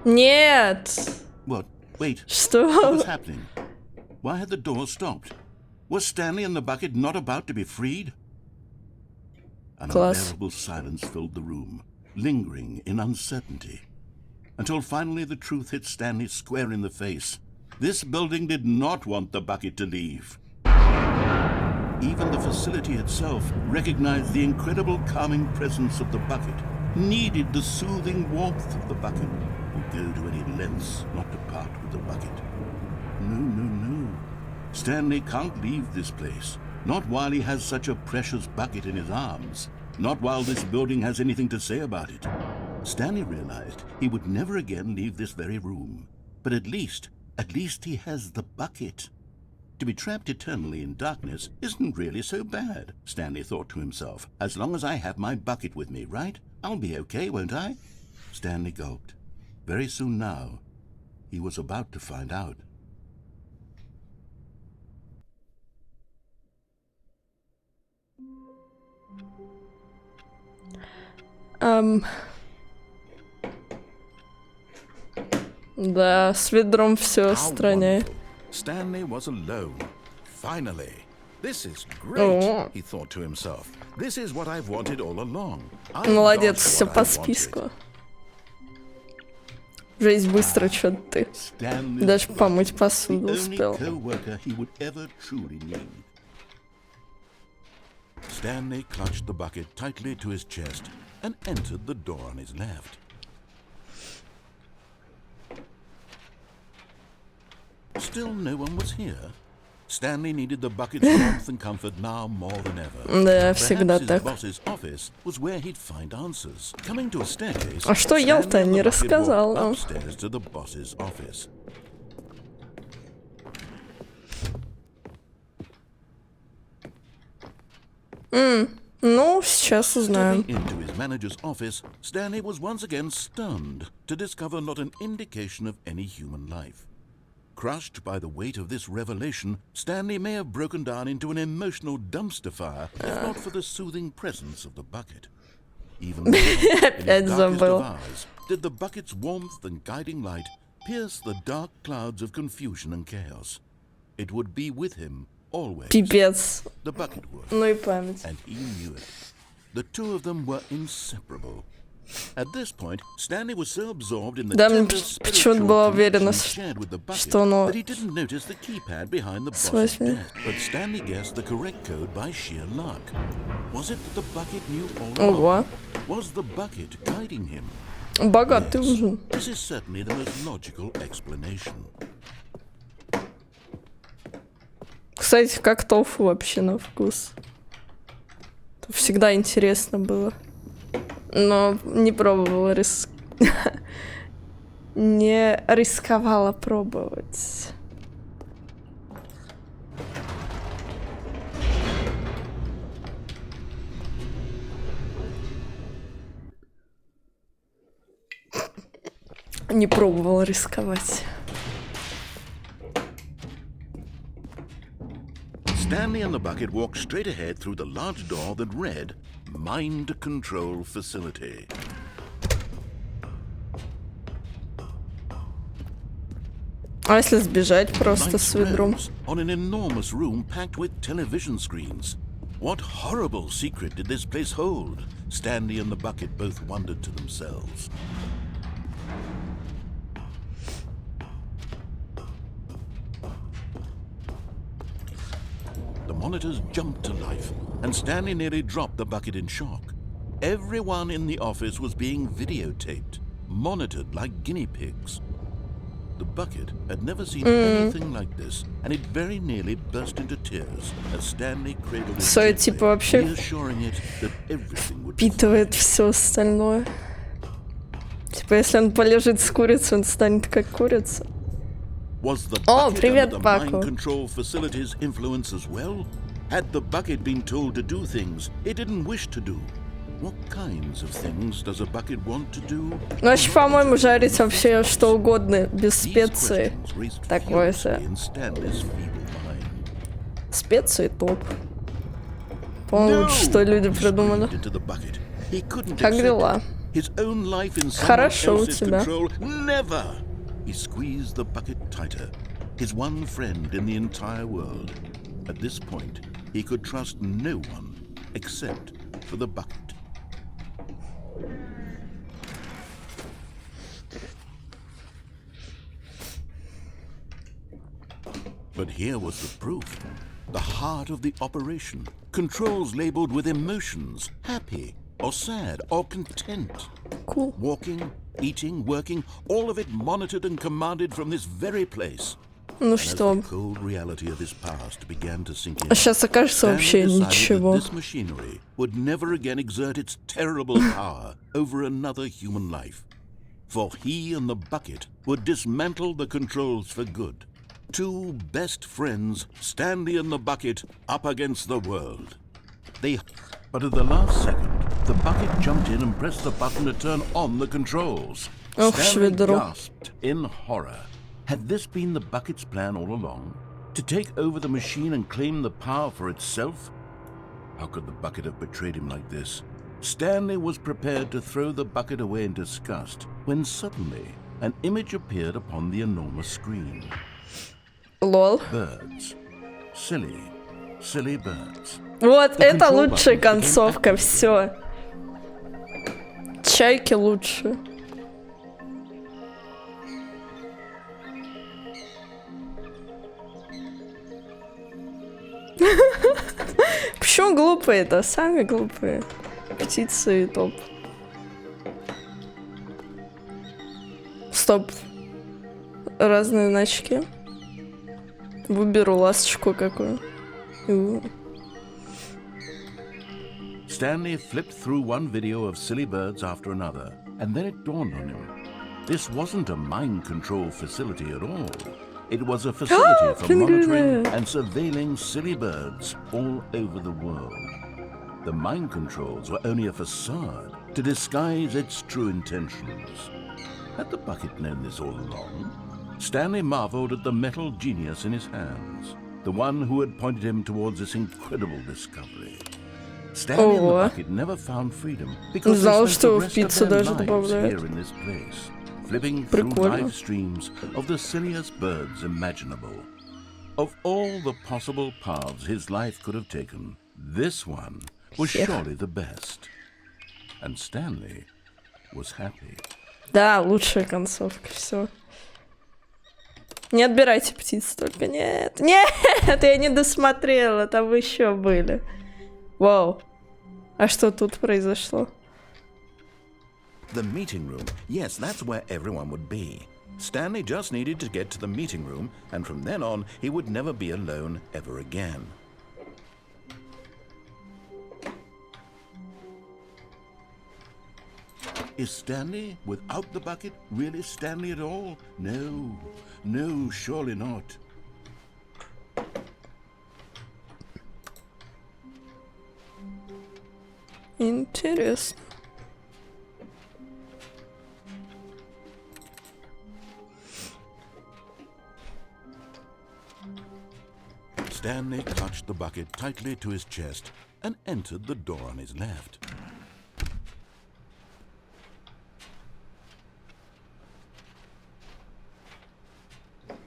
Нет! What? Wait. Что? What was happening? Why had the door stopped? Was Stanley and the bucket not about to be freed? An unbearable silence filled the room, lingering in uncertainty, until finally the truth hit Stanley square in the face. This building did not want the bucket to leave. Even the facility itself recognized the incredible calming presence of the bucket, needed the soothing warmth of the bucket, would go to any lengths not to part with the bucket. No. Stanley can't leave this place, not while he has such a precious bucket in his arms. Not while this building has anything to say about it. Stanley realized he would never again leave this very room. But at least he has the bucket. To be trapped eternally in darkness isn't really so bad, Stanley thought to himself. As long as I have my bucket with me, right? I'll be okay, won't I? Stanley gulped. Very soon now, he was about to find out. Да, с ведром все страннее. Stanley was alone. Finally. This is great, he thought to himself. This is what I've wanted all along. Молодец, все по списку. Жизнь быстро, чё ты. Даже помыть посуду успел. Stanley clutched the bucket tightly to his chest and entered the door on his left. Still no one was here. Stanley needed the bucket's warmth and comfort now more than ever. Да, всегда так. Boss's office was where he'd find answers. Coming to a staircase, А что ел-то? Не рассказал. Upstairs to the boss's office. Ну, сейчас узнаем. Stepping into his manager's office, Stanley was once again stunned to discover not an indication of any human life. Crushed by the weight of this revelation, Stanley may have broken down into an emotional dumpster fire, if not for the soothing presence of the bucket. Even though, in his darkest of hours, did the bucket's warmth and guiding light pierce the dark clouds of confusion and chaos. It would be with him always. Пипец. The bucket would. Ну и память. And he knew it. The two of them were inseparable. At this point, Stanley was so absorbed in the tender spiritual connection he shared with the bucket that he didn't notice the keypad behind the boss's desk. But Stanley guessed the correct code by sheer luck. Was it that the bucket knew all along? Was the bucket guiding him? Богатый ужин. This is certainly the most logical explanation. Кстати, как тофу вообще на вкус? Всегда интересно было. Но не пробовала не рисковала пробовать. Не пробовала рисковать. Stanley and the bucket walked straight ahead through the large door that read Mind Control Facility. А если сбежать просто с ведром? On an enormous room packed with television screens. What horrible secret did this place hold? Stanley and the bucket both wondered to themselves. The monitors jumped to life, and Stanley nearly dropped the bucket in shock. Everyone in the office was being videotaped, monitored like guinea pigs. The bucket had never seen anything like this, and it very nearly burst into tears as Stanley cradled it Всё, gently, типа, вообще reassuring it that everything would be fine. впитывает все остальное. Типа, если он полежит с курицей, он станет как курица. Was the О, bucket привет, under the Пако. mind control facility's influence as well? Had the bucket been told to do things it didn't wish to do? What kinds of things does a bucket want to do? Ну, вообще, по-моему, жарить вообще что угодно, без These специй. questions raised Такое furiously себе. in Stanley's feeble mind. Специи топ. По-моему, лучше, что люди придумали. Into the bucket. He couldn't Как accept дела? his own life in someone Хорошо у else's тебя. control. Never! He squeezed the bucket tighter. His one friend in the entire world. At this point, he could trust no one except for the bucket. But here was the proof. The heart of the operation. Controls labeled with emotions. Happy or sad or content. Cool. Walking, eating, working, all of it monitored and commanded from this very place. Ну As что, the cold reality of his past began to sink in, а сейчас окажется Stanley вообще decided ничего. that this machinery would never again exert its terrible power over another human life. For he and the bucket would dismantle the controls for good. Two best friends, Stanley and the bucket, up against the world. But at the last second, the bucket jumped in and pressed the button to turn on the controls. Ох, Stanley ведро. gasped in horror. Had this been the bucket's plan all along? To take over the machine and claim the power for itself? How could the bucket have betrayed him like this? Stanley was prepared to throw the bucket away in disgust when suddenly an image appeared upon the enormous screen. Лол. Birds. Silly, silly birds. Вот, The это control лучшая button became концовка, все. Чайки лучше. Почему глупые-то? Сами глупые. Птицы топ. Стоп. Разные значки. Выберу ласточку какую. Stanley flipped through one video of silly birds after another, and then it dawned on him. This wasn't a mind control facility at all. It was a facility for monitoring and surveilling silly birds all over the world. The mind controls were only a facade to disguise its true intentions. Had the bucket known this all along? Stanley marveled at the metal genius in his hands, the one who had pointed him towards this incredible discovery. Stanley and the bucket never found freedom because they spent the rest of their lives here in this place, flipping through live streams of the silliest birds imaginable. Of all the possible paths his life could have taken, this one was surely the best. And Stanley was happy. Да, лучшая концовка, все. Не отбирайте птиц только, нет. Нет, я не досмотрела, там еще были. Вау. А что тут произошло? The meeting room. Yes, that's where everyone would be. Stanley just needed to get to the meeting room, and from then on, he would never be alone ever again. Is Stanley, without the bucket, really Stanley at all? No, no, surely not. Интересно. Stanley clutched the bucket tightly to his chest and entered the door on his left.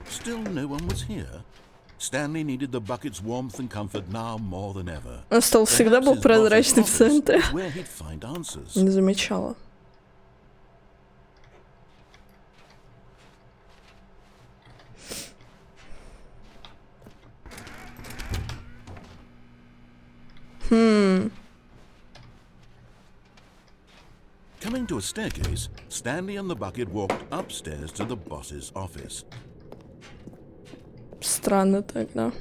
Still no one was here. Stanley needed the bucket's warmth and comfort now more than ever. Стол всегда был прозрачный в центре. Where he'd find answers. Не замечала. Coming to a staircase, Stanley and the bucket walked upstairs to the boss's office. Странно тогда.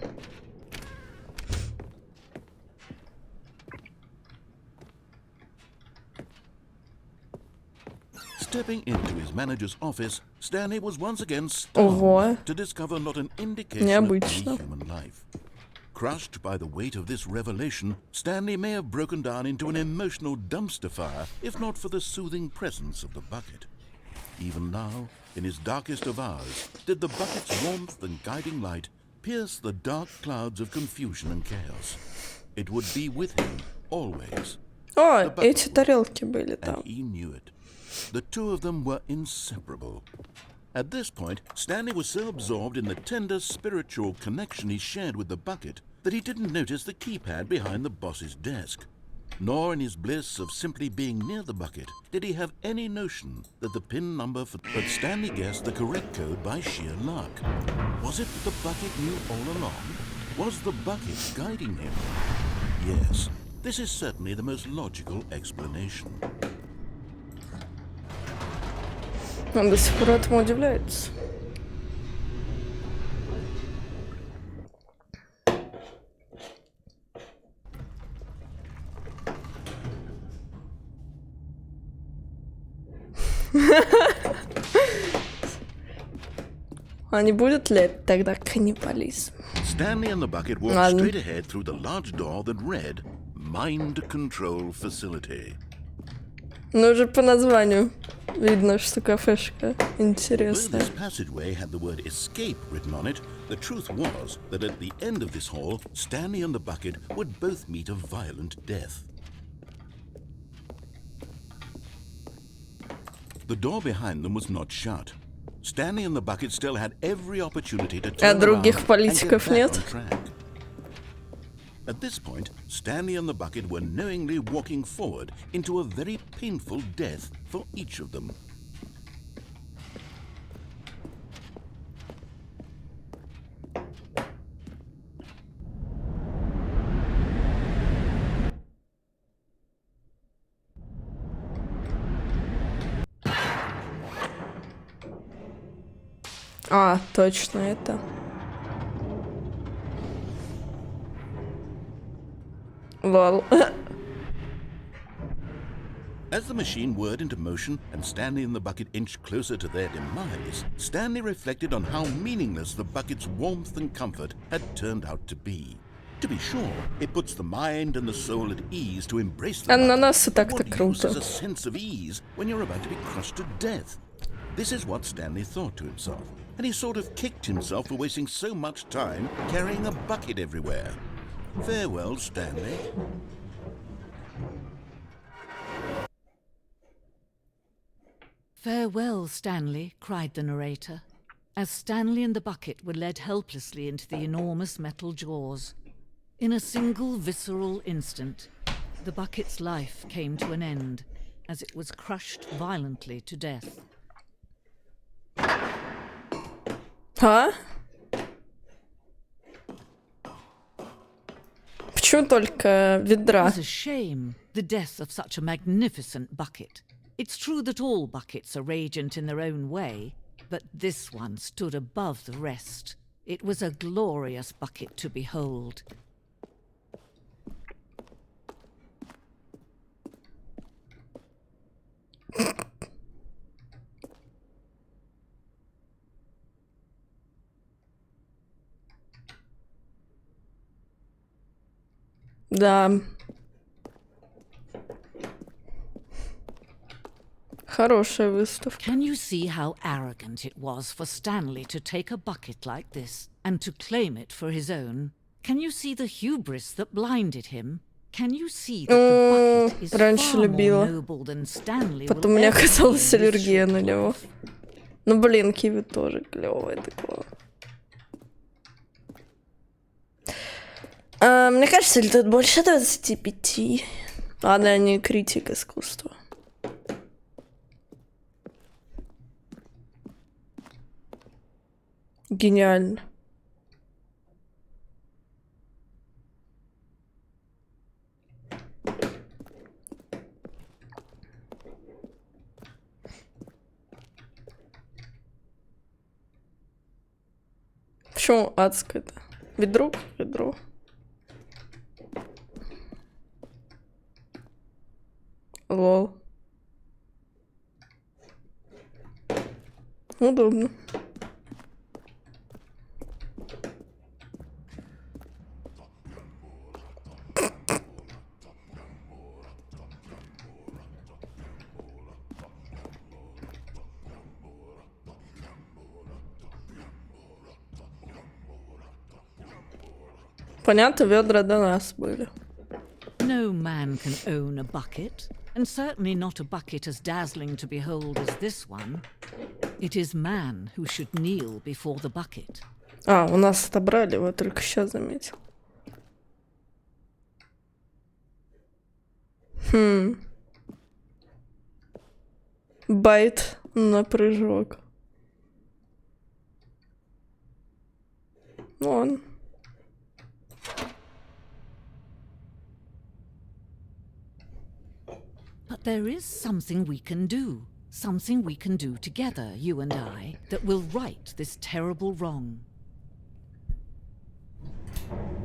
Stepping into his manager's office, Stanley was once again stunned to discover not an indication of any human life. Crushed by the weight of this revelation, Stanley may have broken down into an emotional dumpster fire if not for the soothing presence of the bucket. Even now, in his darkest of hours, did the bucket's warmth and guiding light pierce the dark clouds of confusion and chaos. It would be with him always. О, эти тарелки были там. And he knew it. The two of them were inseparable. At this point, Stanley was so absorbed in the tender spiritual connection he shared with the bucket that he didn't notice the keypad behind the boss's desk. Nor in his bliss of simply being near the bucket did he have any notion that the PIN number for... But Stanley guessed the correct code by sheer luck. Was it that the bucket knew all along? Was the bucket guiding him? Yes, this is certainly the most logical explanation. Он до сих пор этому удивляется. А не будет ли это тогда каннибализм? Stanley and the bucket walked straight ahead through the large door that read Mind Control Facility. Ну, уже по названию видно, что кафешка интересная. Though this passageway had the word escape written on it, the truth was that at the end of this hall, Stanley and the bucket would both meet a violent death. The door behind them was not shut. Stanley and the bucket still had every opportunity to turn around and get back on track. At this point, Stanley and the bucket were knowingly walking forward into a very painful death for each of them. А, точно это. Лол. As the machine whirred into motion and Stanley and the bucket inched closer to their demise, Stanley reflected on how meaningless the bucket's warmth and comfort had turned out to be. To be sure, it puts the mind and the soul at ease to embrace the bucket. What use is a sense of ease when you're about to be crushed to death? This is what Stanley thought to himself, and he sort of kicked himself for wasting so much time carrying a bucket everywhere. Farewell, Stanley. Farewell, Stanley, cried the narrator, as Stanley and the bucket were led helplessly into the enormous metal jaws. In a single visceral instant, the bucket's life came to an end as it was crushed violently to death. А? Почему только ведра? It's a shame, the death of such a magnificent bucket. It's true that all buckets are radiant in their own way, but this one stood above the rest. It was a glorious bucket to behold. Да. Хорошая выставка. Can you see how arrogant it was for Stanley to take a bucket like this and to claim it for his own? Can you see the hubris that blinded him? Can you see that the bucket is far more noble than Stanley? Потом у меня оказалась аллергия на него. Ну блин, киви тоже клевое такое. Мне кажется, ли тут больше 25. Ладно, я не критик искусства. Гениально. Чё адское-то? Ведро? Ведро. Лол. Удобно. Понятно, ведра до нас были. No man can own a bucket, and certainly not a bucket as dazzling to behold as this one. It is man who should kneel before the bucket. А, у нас отобрали, его только сейчас заметил. Байт на прыжок. Вон. But there is something we can do. Something we can do together, you and I, that will right this terrible wrong.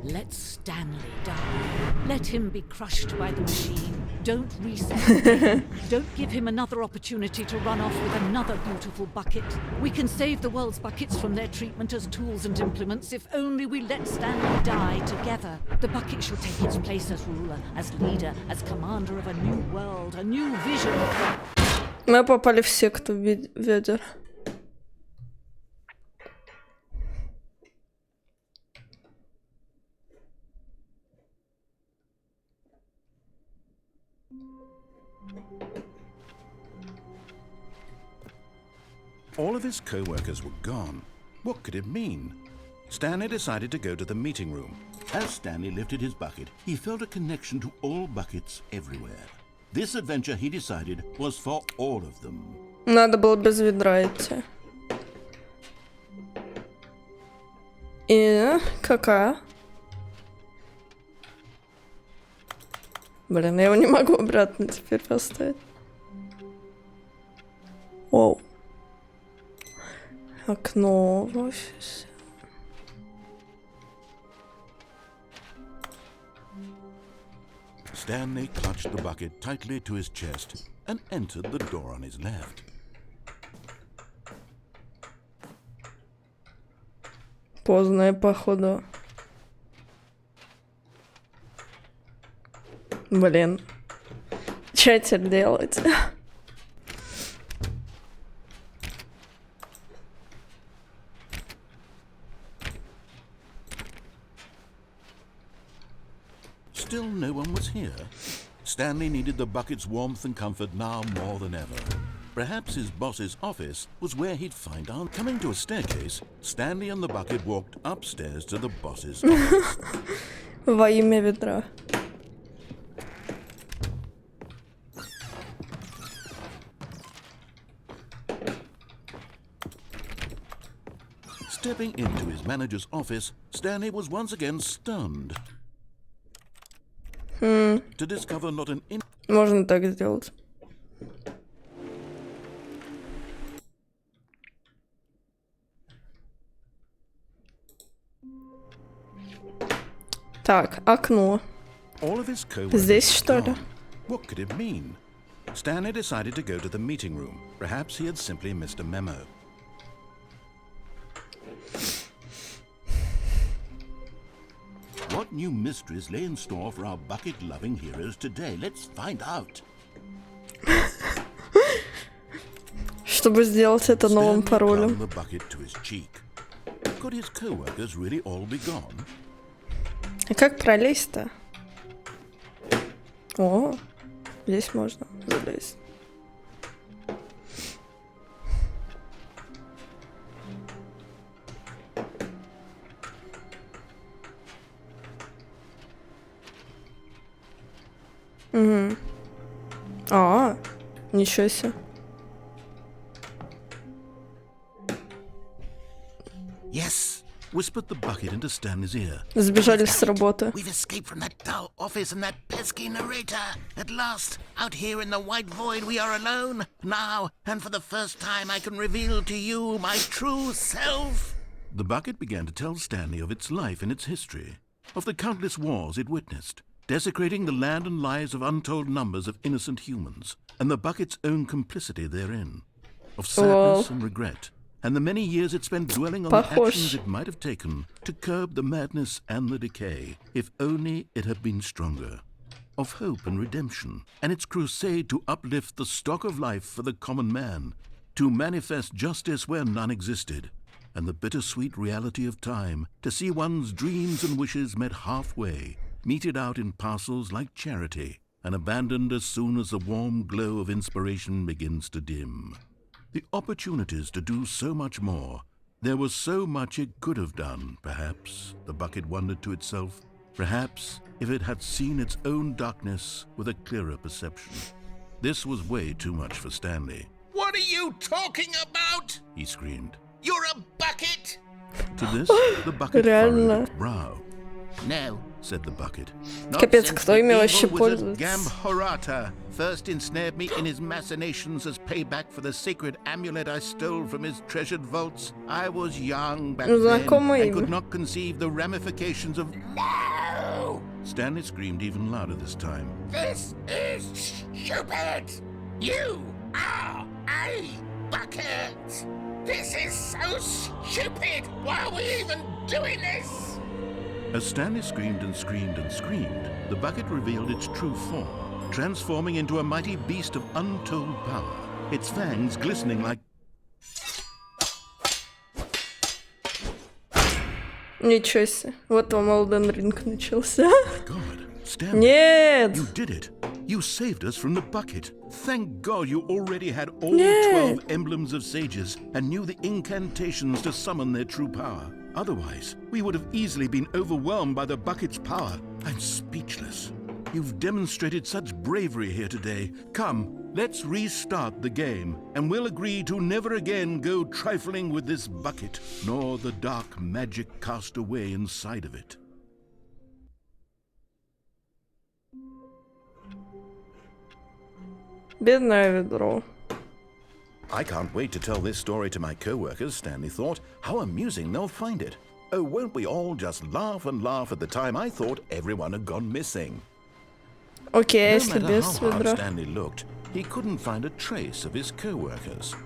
Let Stanley die. Let him be crushed by the machine. Don't reset him. Don't give him another opportunity to run off with another beautiful bucket. We can save the world's buckets from their treatment as tools and implements if only we let Stanley die together. The bucket shall take its place as ruler, as leader, as commander of a new world, a new vision. Мы попали в секту ведер. All of his co-workers were gone. What could it mean? Stanley decided to go to the meeting room. As Stanley lifted his bucket, he felt a connection to all buckets everywhere. This adventure, he decided, was for all of them. Надо было без ведра идти. И какая? Блин, я его не могу обратно теперь поставить. Оу. Окно в офисе. Stanley clutched the bucket tightly to his chest and entered the door on his left. Поздно, походу. Блин. Что теперь делать? Still no one was here. Stanley needed the bucket's warmth and comfort now more than ever. Perhaps his boss's office was where he'd find out. Coming to a staircase, Stanley and the bucket walked upstairs to the boss's office. Во имя ведра. Stepping into his manager's office, Stanley was once again stunned. To discover not an Можно так сделать. Так, окно. all of his co-workers Здесь, were что ли? gone. What could it mean? Stanley decided to go to the meeting room. Perhaps he had simply missed a memo. What new mysteries lay in store for our bucket-loving heroes today? Let's find out. Чтобы сделать это новым Stanley паролем. clung the bucket to his cheek. Could his co-workers really all be gone? А как пролезть-то? О, здесь можно залезть. Угу. А, ничего себе. Yes, whispered the bucket into Stanley's ear. Сбежали с работы. We've escaped from that dull office and that pesky narrator. At last, out here in the white void, we are alone. Now, and for the first time, I can reveal to you my true self. The bucket began to tell Stanley of its life and its history, of the countless wars it witnessed, desecrating the land and lives of untold numbers of innocent humans, and the bucket's own complicity therein, of sadness and regret, and the many years it spent dwelling on the actions it might have taken to curb the madness and the decay, if only it had been stronger, of hope and redemption, and its crusade to uplift the stock of life for the common man, to manifest justice where none existed, and the bittersweet reality of time, to see one's dreams and wishes met halfway, meted out in parcels like charity, and abandoned as soon as the warm glow of inspiration begins to dim. The opportunities to do so much more. There was so much it could have done, perhaps, the bucket wondered to itself. Perhaps, if it had seen its own darkness with a clearer perception. This was way too much for Stanley. What are you talking about? He screamed. You're a bucket! To this, the bucket furrowed its brow. No, said the bucket. Капец, кто ими вообще пользуется? Gamhorata first ensnared me in his machinations as payback for the sacred amulet I stole from his treasured vaults. I was young back then and could not conceive the ramifications of... No! Stanley screamed even louder this time. This is stupid! You are a bucket! This is so stupid! Why are we even doing this? As Stanley screamed and screamed and screamed, the bucket revealed its true form, transforming into a mighty beast of untold power, its fangs glistening like... Ничего себе. Вот вам Elden Ring начался. God, Stanley, Нет! you did it. You saved us from the bucket. Thank God you already had all 12 emblems of sages and knew the incantations to summon their true power. Otherwise, we would have easily been overwhelmed by the bucket's power. I'm speechless. You've demonstrated such bravery here today. Come, let's restart the game, and we'll agree to never again go trifling with this bucket, nor the dark magic cast away inside of it. Бедное ведро. I can't wait to tell this story to my co-workers, Stanley thought. How amusing they'll find it. Oh, won't we all just laugh and laugh at the time I thought everyone had gone missing. Окей, No если matter без how hard ведра. Stanley looked, he couldn't find a trace of his co-workers.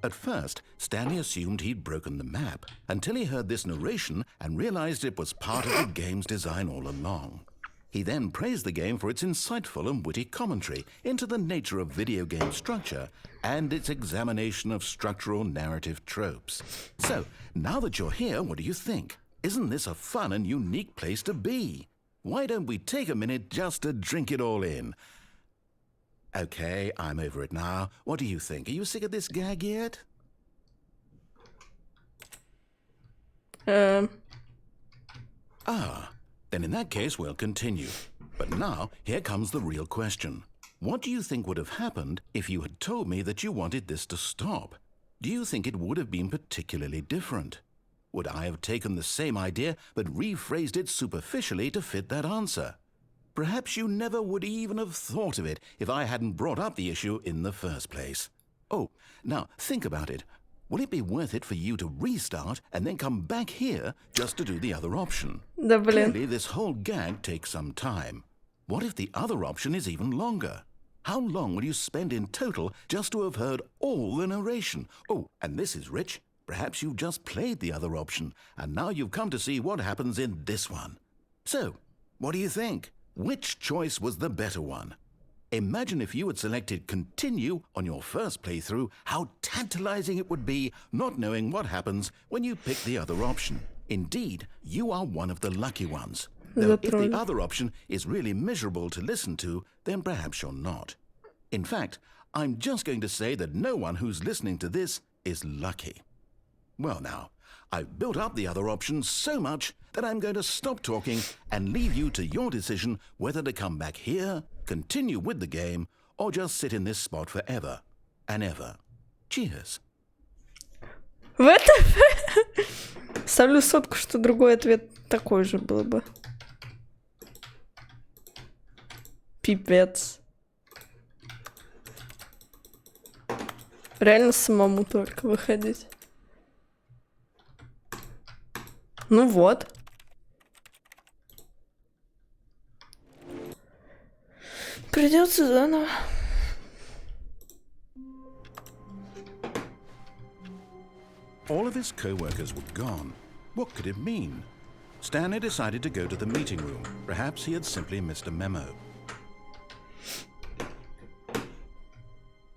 At first, Stanley assumed he'd broken the map, until he heard this narration and realized it was part of the game's design all along. He then praised the game for its insightful and witty commentary into the nature of video game structure and its examination of structural narrative tropes. So, now that you're here, what do you think? Isn't this a fun and unique place to be? Why don't we take a minute just to drink it all in? Okay, I'm over it now. What do you think? Are you sick of this gag yet? Then in that case, we'll continue. But now, here comes the real question. What do you think would have happened if you had told me that you wanted this to stop? Do you think it would have been particularly different? Would I have taken the same idea but rephrased it superficially to fit that answer? Perhaps you never would even have thought of it if I hadn't brought up the issue in the first place. Oh, now think about it. Will it be worth it for you to restart and then come back here just to do the other option? Да блин. Clearly, this whole gag takes some time. What if the other option is even longer? How long will you spend in total just to have heard all the narration? Oh, and this is rich. Perhaps you've just played the other option, and now you've come to see what happens in this one. So, what do you think? Which choice was the better one? Imagine if you had selected Continue on your first playthrough, how tantalizing it would be not knowing what happens when you pick the other option. Indeed, you are one of the lucky ones. Though if the other option is really miserable to listen to, then perhaps you're not. In fact, I'm just going to say that no one who's listening to this is lucky. Well now, I've built up the other option so much that I'm going to stop talking and leave you to your decision whether to come back here, continue with the game, or just sit in this spot forever and ever. Cheers. Ставлю сотку, что другой ответ такой же был бы. Пипец. Реально самому только выходить. Ну вот. Придется заново. All of his co-workers were gone. What could it mean? Stanley decided to go to the meeting room. Perhaps he had simply missed a memo.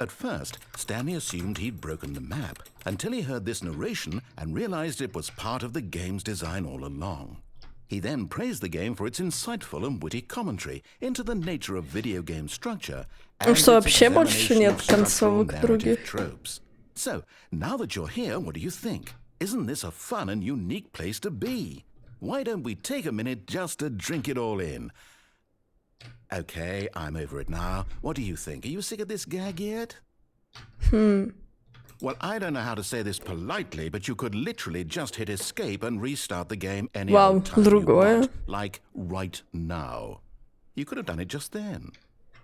At first, Stanley assumed he'd broken the map, until he heard this narration and realized it was part of the game's design all along. He then praised the game for its insightful and witty commentary into the nature of video game structure and its examination of structural narrative tropes. So, now that you're here, what do you think? Isn't this a fun and unique place to be? Why don't we take a minute just to drink it all in? Okay, I'm over it now. What do you think? Are you sick of this gag yet? Well, I don't know how to say this politely, but you could literally just hit escape and restart the game any old time you want, like right now. You could have done it just then.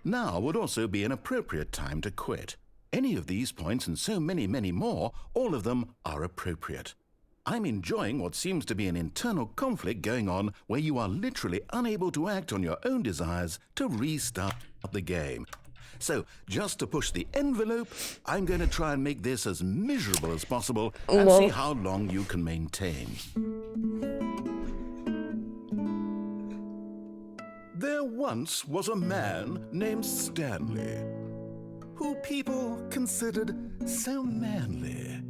Now would also be an appropriate time to quit. Any of these points and so many, many more, all of them are appropriate. I'm enjoying what seems to be an internal conflict going on where you are literally unable to act on your own desires to restart the game. So, just to push the envelope, I'm going to try and make this as miserable as possible and see how long you can maintain. There once was a man named Stanley, who people considered so manly.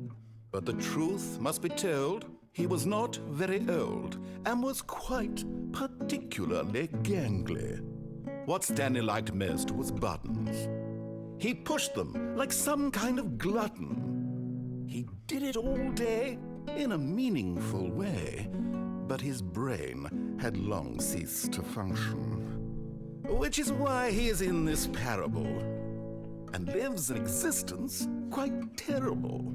But the truth must be told, he was not very old and was quite particularly gangly. What Stanley liked most was buttons. He pushed them like some kind of glutton. He did it all day in a meaningful way, but his brain had long ceased to function. Which is why he is in this parable and lives an existence quite terrible.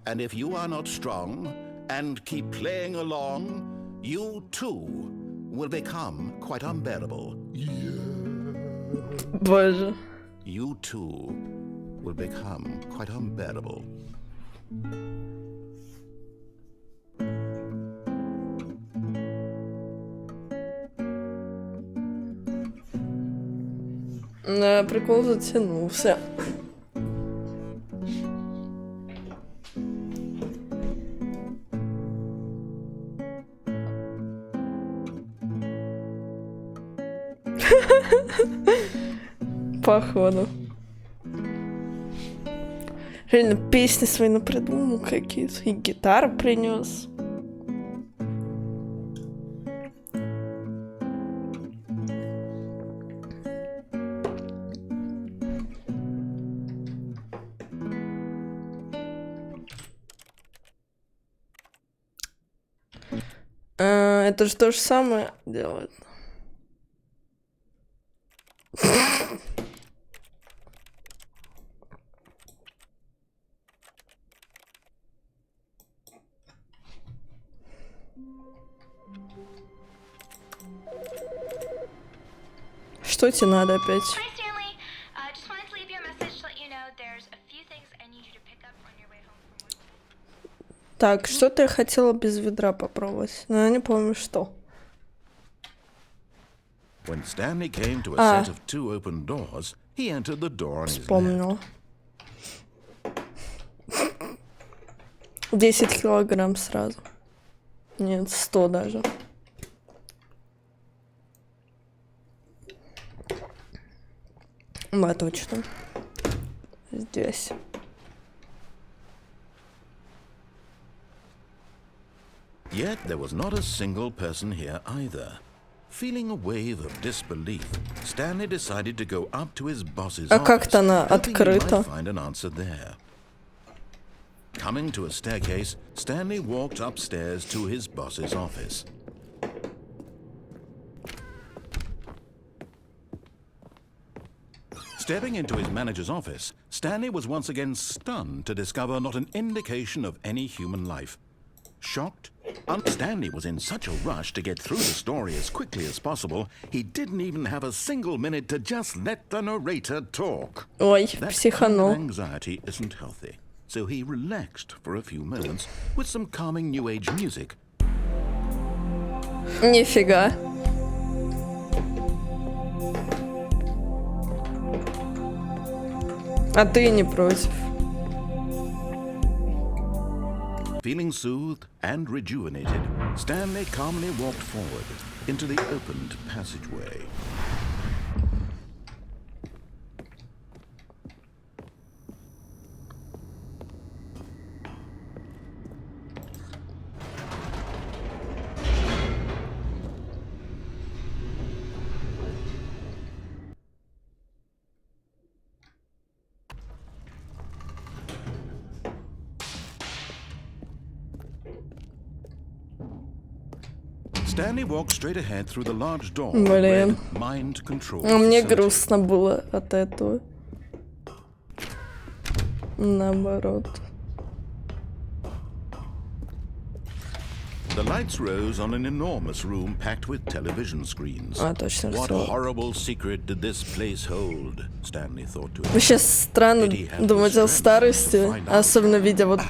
And if you are not strong and keep playing along, you too will become quite unbearable. Боже. You too will become quite unbearable. Да, прикол затянулся. Походу. Реально песни свои напридумал какие-то. И гитару принес. Это же то же самое делает. Что тебе надо опять? Hi, Stanley. Just wanted to leave you a message to let you know there's a few things I need you to pick up on your way home from work. Так, что-то я хотела без ведра попробовать, но я не помню, что. When Stanley came to a set of two open doors, he entered the door on his Вспомнила. 10 килограмм сразу. Нет, 100 даже. Да, точно. Здесь. Yet there was not a single person here either. Feeling a wave of disbelief, Stanley decided to go up to his boss's office, как-то она hoping he открыта. might find an answer there. Coming to a staircase, Stanley walked upstairs to his boss's office. Stepping into his manager's office, Stanley was once again stunned to discover not an indication of any human life. Shocked, Stanley was in such a rush to get through the story as quickly as possible, he didn't even have a single minute to just let the narrator talk. Ой, That kind of психанул. anxiety isn't healthy. so he relaxed for a few moments with some calming New Age music. Нифига. А ты не против? Feeling soothed and rejuvenated, Stanley calmly walked forward into the opened passageway. Stanley walked straight ahead through the large door. Блин. Mind control. Мне грустно было от этого. Наоборот. The lights rose on an enormous room packed with television screens. Точно, What всё. horrible secret did this place hold? Stanley thought to himself. Вообще странно думать о старости, особенно видя вот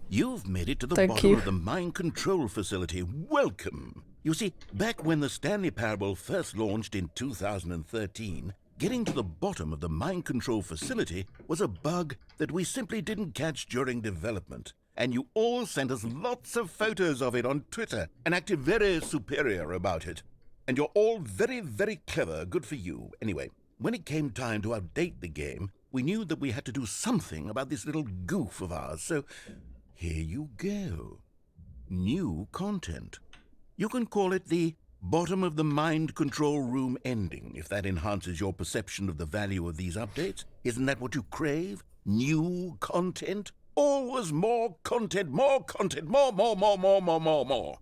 You've made it to the bottom таких. of the mind control facility. Welcome. You see, back when the Stanley Parable first launched in 2013, getting to the bottom of the mind control facility was a bug that we simply didn't catch during development. And you all sent us lots of photos of it on Twitter and acted very superior about it. And you're all very, very clever. Good for you. Anyway, when it came time to update the game, we knew that we had to do something about this little goof of ours. So here you go. New content. You can call it the bottom of the mind control room ending, if that enhances your perception of the value of these updates. Isn't that what you crave? New content? Always more content, more content, more.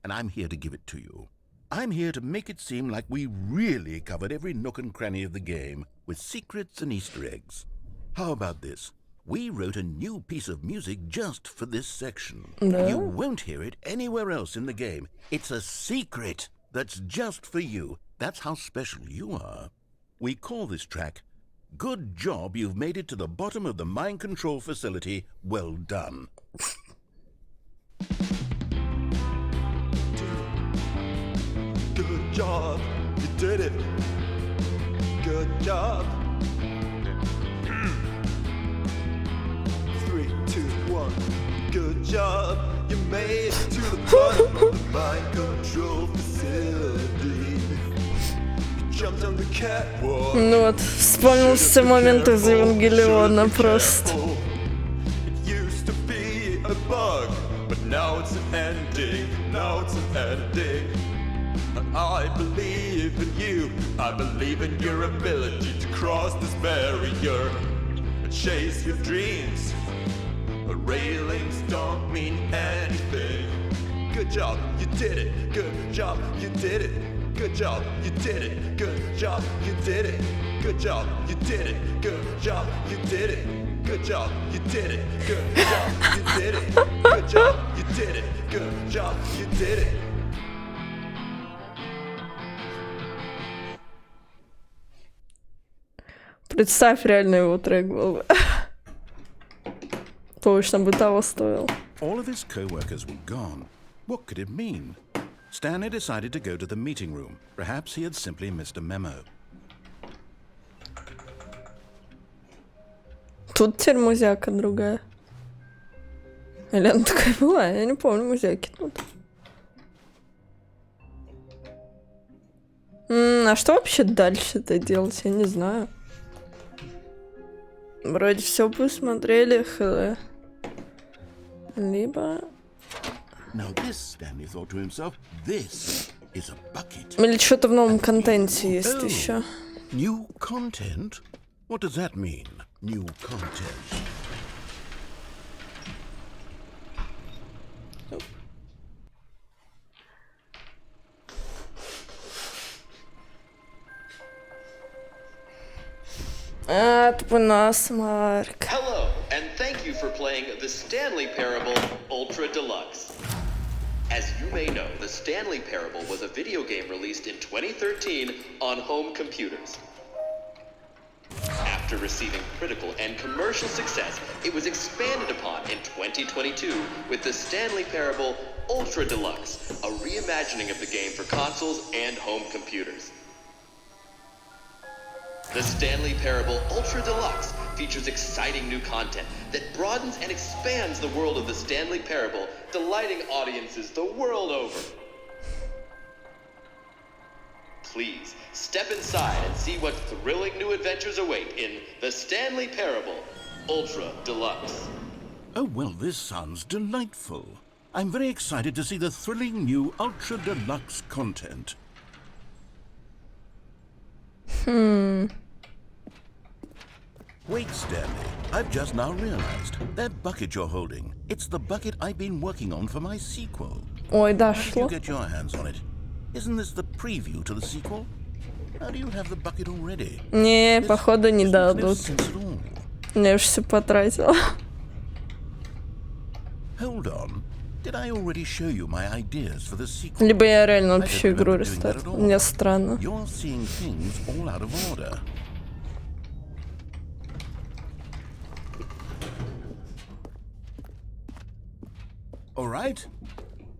And I'm here to give it to you. I'm here to make it seem like we really covered every nook and cranny of the game with secrets and Easter eggs. How about this? We wrote a new piece of music just for this section. No. You won't hear it anywhere else in the game. It's a secret that's just for you. That's how special you are. We call this track, Good Job You've Made It to the Bottom of the Mind Control Facility. Well done. Good job, you did it. Good job. 3, 2, 1. Good job, you made it to the bottom of the mind control facility. You jumped on the catwalk. Ну вот, вспомнился момент из Евангелиона просто. It used to be a bug, but now it's an ending. Now it's an ending. I believe in you. I believe in your ability to cross this barrier and chase your dreams. But railings don't mean anything. Good job, you did it. Good job, you did it. Good job, you did it. Good job, you did it. Good job, you did it. Good job, you did it. Good job, you did it. Good job, you did it. Good job, you did it. Good job, you did it. Представь, реально его трек был бы. Точно бы того стоил. All of his co-workers were gone. What could it mean? Stanley decided to go to the meeting room. Perhaps he had simply missed a memo. Тут теперь музяка другая. Или она такая была? Я не помню музяки тут. А что вообще дальше-то делать? Я не знаю. Вроде все посмотрели, хз. Либо... Now this, Stanley thought to himself, this is a bucket. Или что-то в новом контенте есть еще. New content? What does that mean? New content. Твой насмарк. Hello, and thank you for playing the Stanley Parable Ultra Deluxe. As you may know, the Stanley Parable was a video game released in 2013 on home computers. After After receiving critical and commercial success, it was expanded upon in 2022 with the Stanley Parable Ultra Deluxe, a reimagining of the game for consoles and home computers. The Stanley Parable Ultra Deluxe features exciting new content that broadens and expands the world of the Stanley Parable, delighting audiences the world over. Please, step inside and see what thrilling new adventures await in The Stanley Parable Ultra Deluxe. Oh, well, this sounds delightful. I'm very excited to see the thrilling new Ultra Deluxe content. Wait, Stanley. I've just now realized. That bucket you're holding, it's the bucket I've been working on for my sequel. Ой, How did you дошло. get your hands on it? Isn't this the preview to the sequel? How do you have the bucket already? Не, походу не This makes no дадут. sense at all. Я уж все потратила. Hold on. Did I already show you my ideas for the sequel? Либо я реально I вообще don't игру remember doing that at рестартила. all. Мне странно. You're seeing things all out of order.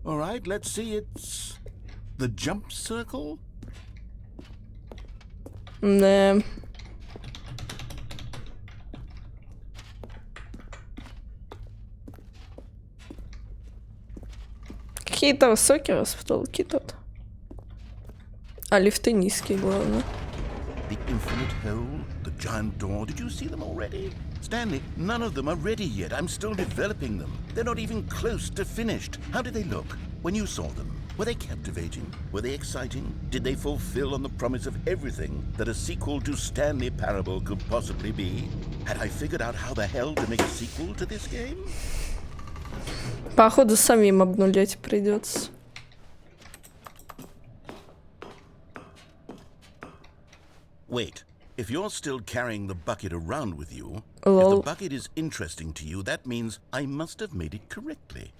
All right, let's see, it's the jump circle? Да. Какие-то высокие у вас потолки тут. А лифты низкие, главное. The infinite hole, the giant door, did you see them already? Stanley, none of them are ready yet. I'm still developing them. They're not even close to finished. How did they look when you saw them? Were they captivating? Were they exciting? Did they fulfill on the promise of everything that a sequel to Stanley Parable could possibly be? Had I figured out how the hell to make a sequel to this game? Походу самим обнулять придется. Wait, if you're still carrying the bucket around with you, Lol. if the bucket is interesting to you, that means I must have made it correctly.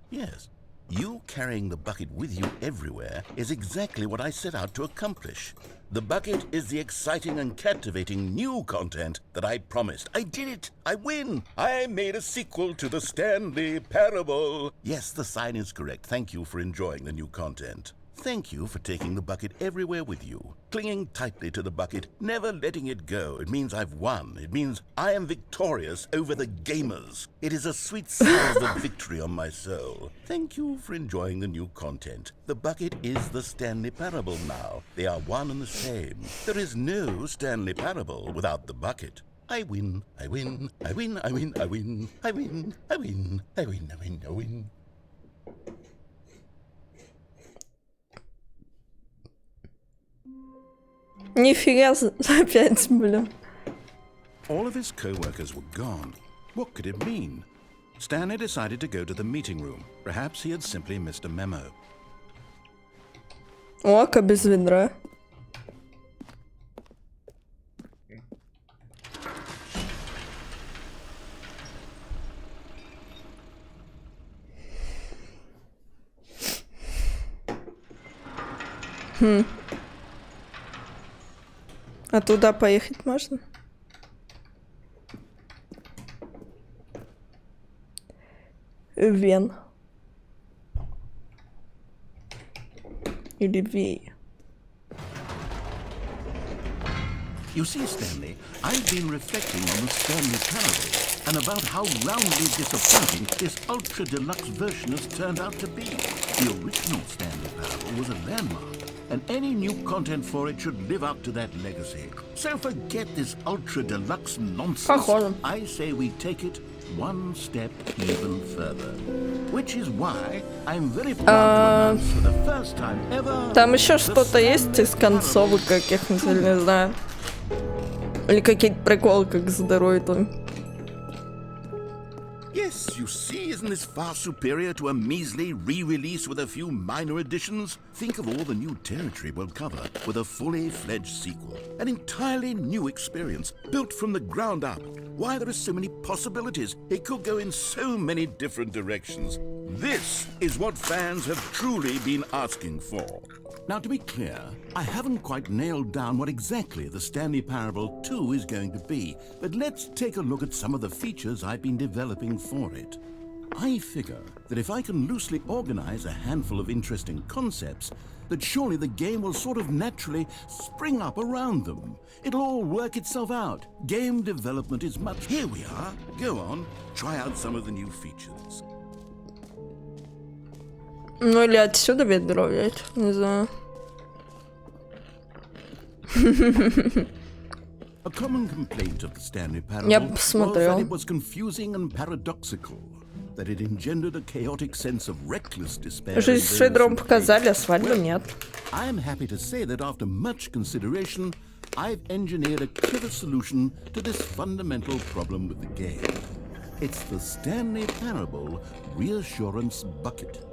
Yes, you carrying the bucket with you everywhere is exactly what I set out to accomplish. The bucket is the exciting and captivating new content that I promised. I did it! I win! I made a sequel to the Stanley Parable! Yes, the sign is correct. Thank you for enjoying the new content. Thank you for taking the bucket everywhere with you, clinging tightly to the bucket, never letting it go. It means I've won. It means I am victorious over the gamers. It is a sweet salve of victory on my soul. Thank you for enjoying the new content. The bucket is the Stanley Parable now. They are one and the same. There is no Stanley Parable without the bucket. I win, I win, I win, I win, I win, I win, I win, I win, I win, I win. Нифига опять, блин. All of his co-workers were gone. What could it mean? Stanley decided to go to the meeting room. Perhaps he had simply missed a memo. Око без ведра. А туда поехать можно? Вен. Или Вей. You see, Stanley, I've been reflecting on the Stanley Parable and about how roundly disappointing this Ultra Deluxe version has turned out to be. The original Stanley Parable was a landmark, and any new content for it should live up to that legacy. So forget this Ultra Deluxe nonsense. Похоже. I say we take it one step even further. Which is why I'm very proud to announce for the first time ever... Там еще что-то есть из концовок каких-нибудь, не знаю. Или какие-то приколы, как с дроидом. Yes, you see, isn't this far superior to a measly re-release with a few minor additions? Think of all the new territory we'll cover with a fully fledged sequel. An entirely new experience, built from the ground up. Why, there are so many possibilities. It could go in so many different directions. This is what fans have truly been asking for. Now, to be clear, I haven't quite nailed down what exactly the Stanley Parable 2 is going to be, but let's take a look at some of the features I've been developing for it. I figure that if I can loosely organize a handful of interesting concepts, that surely the game will sort of naturally spring up around them. It'll all work itself out. Game development is much... Here we are. Go on, try out some of the new features. Ну или отсюда ведро взять, не знаю. A common complaint of the Stanley Parable was that it was confusing and paradoxical, that it engendered a chaotic sense of reckless despair. Жизнь с ведром показали, а свадьбы нет. I am happy to say that after much consideration, I've engineered a clever solution to this fundamental problem with the game. It's the Stanley Parable Reassurance Bucket.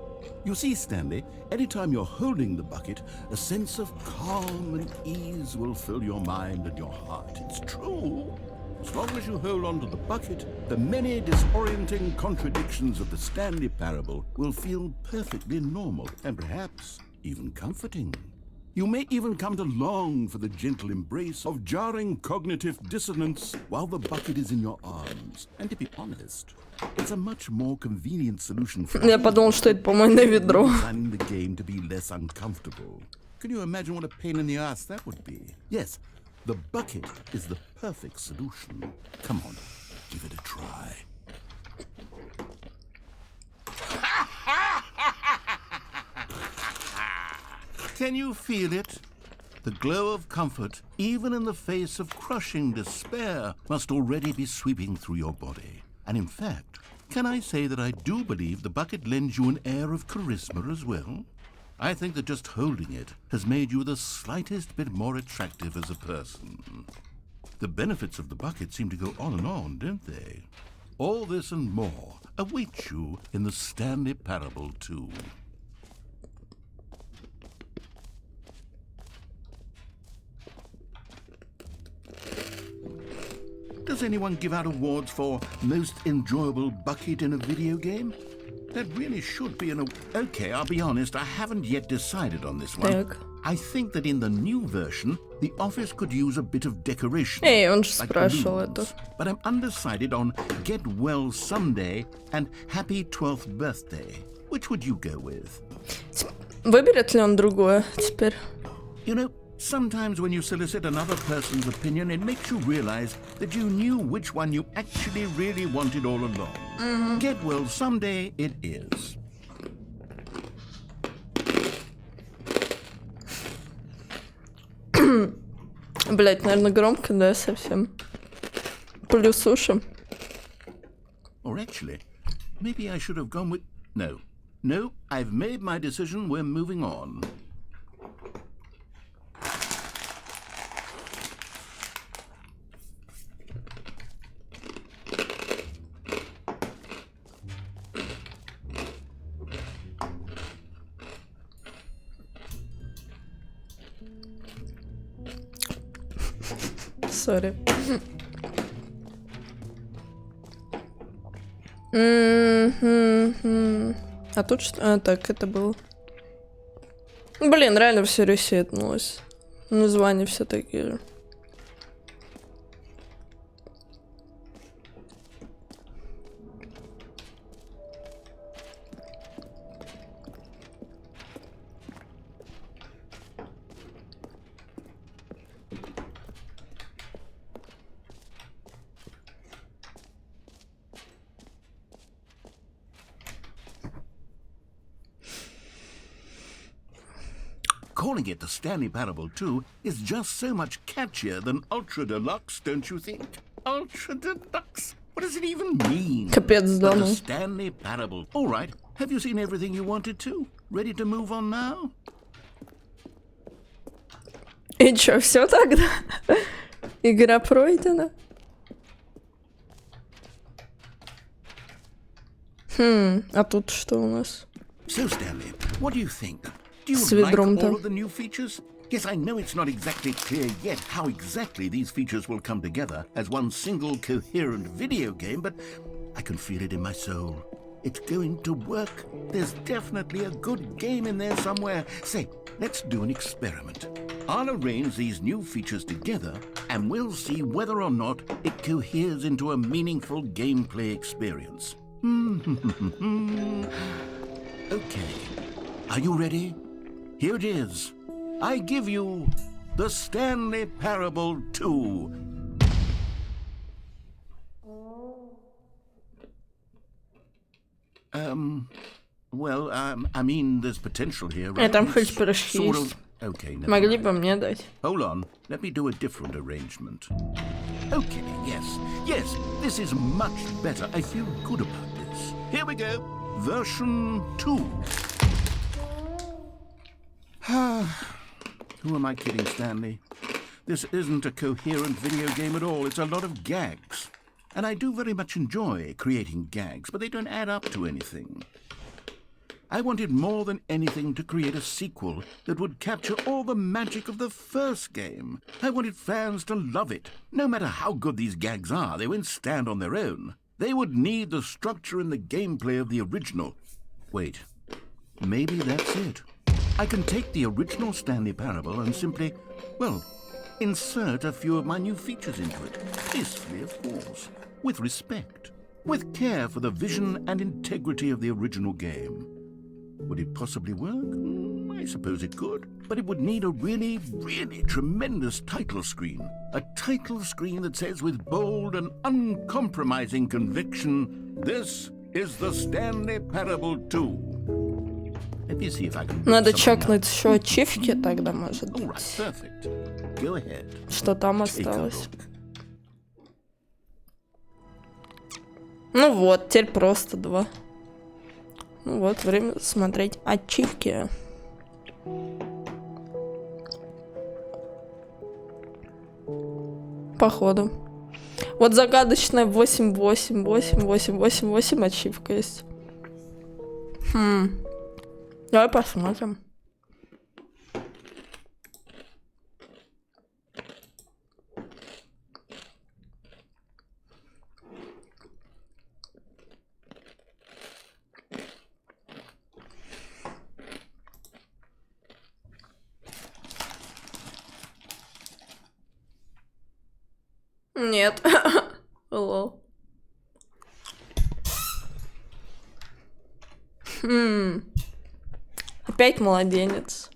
You see, Stanley, anytime you're holding the bucket, a sense of calm and ease will fill your mind and your heart. It's true. As long as you hold on to the bucket, the many disorienting contradictions of the Stanley Parable will feel perfectly normal and perhaps even comforting. You may even come to long for the gentle embrace of jarring cognitive dissonance while the bucket is in your arms. And to be honest, it's a much more convenient solution for Я подумал, что это помойное ведро. designing the game to be less uncomfortable. Can you imagine what a pain in the ass that would be? Yes, the bucket is the perfect solution. Come on, give it a try. Can you feel it? The glow of comfort, even in the face of crushing despair, must already be sweeping through your body. And in fact, can I say that I do believe the bucket lends you an air of charisma as well? I think that just holding it has made you the slightest bit more attractive as a person. The benefits of the bucket seem to go on, don't they? All this and more await you in the Stanley Parable 2. Does anyone give out awards for most enjoyable bucket in a video game? That really should be an... Okay, I'll be honest, I haven't yet decided on this one. Так. I think that in the new version, the office could use a bit of decoration. Эй, он же like спрашивал balloons. это. But I'm undecided on Get Well Someday and Happy 12th Birthday. Which would you go with? Выберет ли он другое теперь? You know, sometimes when you solicit another person's opinion, it makes you realize that you knew which one you actually really wanted all along. Get Well Someday it is. Блять, наверное, громко, да, совсем. Плюс уши. Or actually, maybe I should have gone with... No, I've made my decision. We're moving on. Сори. А тут что? А, так, это было. Блин, реально все ресетнулось. Названия все такие же. Calling it the Stanley Parable 2 is just so much catchier than Ultra Deluxe, don't you think? Ultra Deluxe? What does it even mean? Капец, да, But ну. the Stanley Parable. All right, have you seen everything you wanted to? Ready to move on now? И чё, все тогда? Игра пройдена. А тут что у нас? So, Stanley, what do you think? Do you С like ведром-то. all of the new features? Yes, I know it's not exactly clear yet how exactly these features will come together as one single coherent video game, but I can feel it in my soul. It's going to work. There's definitely a good game in there somewhere. Say, let's do an experiment. I'll arrange these new features together, and we'll see whether or not it coheres into a meaningful gameplay experience. Okay. Are you ready? Here it is. I give you the Stanley Parable 2. Well, I mean, there's potential here, right? Там хоть пирожки есть. Okay, Могли бы мне дать. Hold on, let me do a different arrangement. Okay, yes, this is much better. I feel good about this. Here we go. Version 2. Who am I kidding, Stanley? This isn't a coherent video game at all. It's a lot of gags. And I do very much enjoy creating gags, but they don't add up to anything. I wanted more than anything to create a sequel that would capture all the magic of the first game. I wanted fans to love it. No matter how good these gags are, they won't stand on their own. They would need the structure and the gameplay of the original. Wait, maybe that's it. I can take the original Stanley Parable and simply, well, insert a few of my new features into it. Peacefully, of course. With respect. With care for the vision and integrity of the original game. Would it possibly work? I suppose it could. But it would need a really, really tremendous title screen. A title screen that says with bold and uncompromising conviction, "This is the Stanley Parable 2." Let me see if I can... Надо чекнуть еще ачивки тогда, может быть. All right, perfect. Go ahead. Что там осталось? Ну вот, теперь просто 2. Ну вот, время смотреть ачивки. Походу. Вот загадочная 8888888 ачивка есть. Давай посмотрим. Нет. Лол. Опять младенец.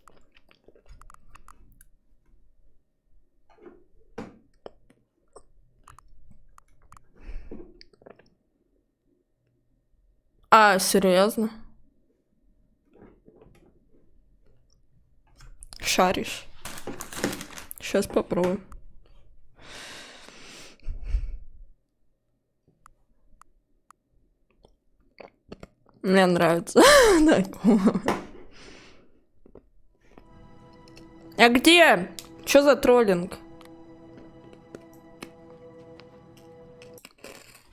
А, серьезно? Шаришь. Сейчас попробуем. Мне нравится. А где? Чё за троллинг?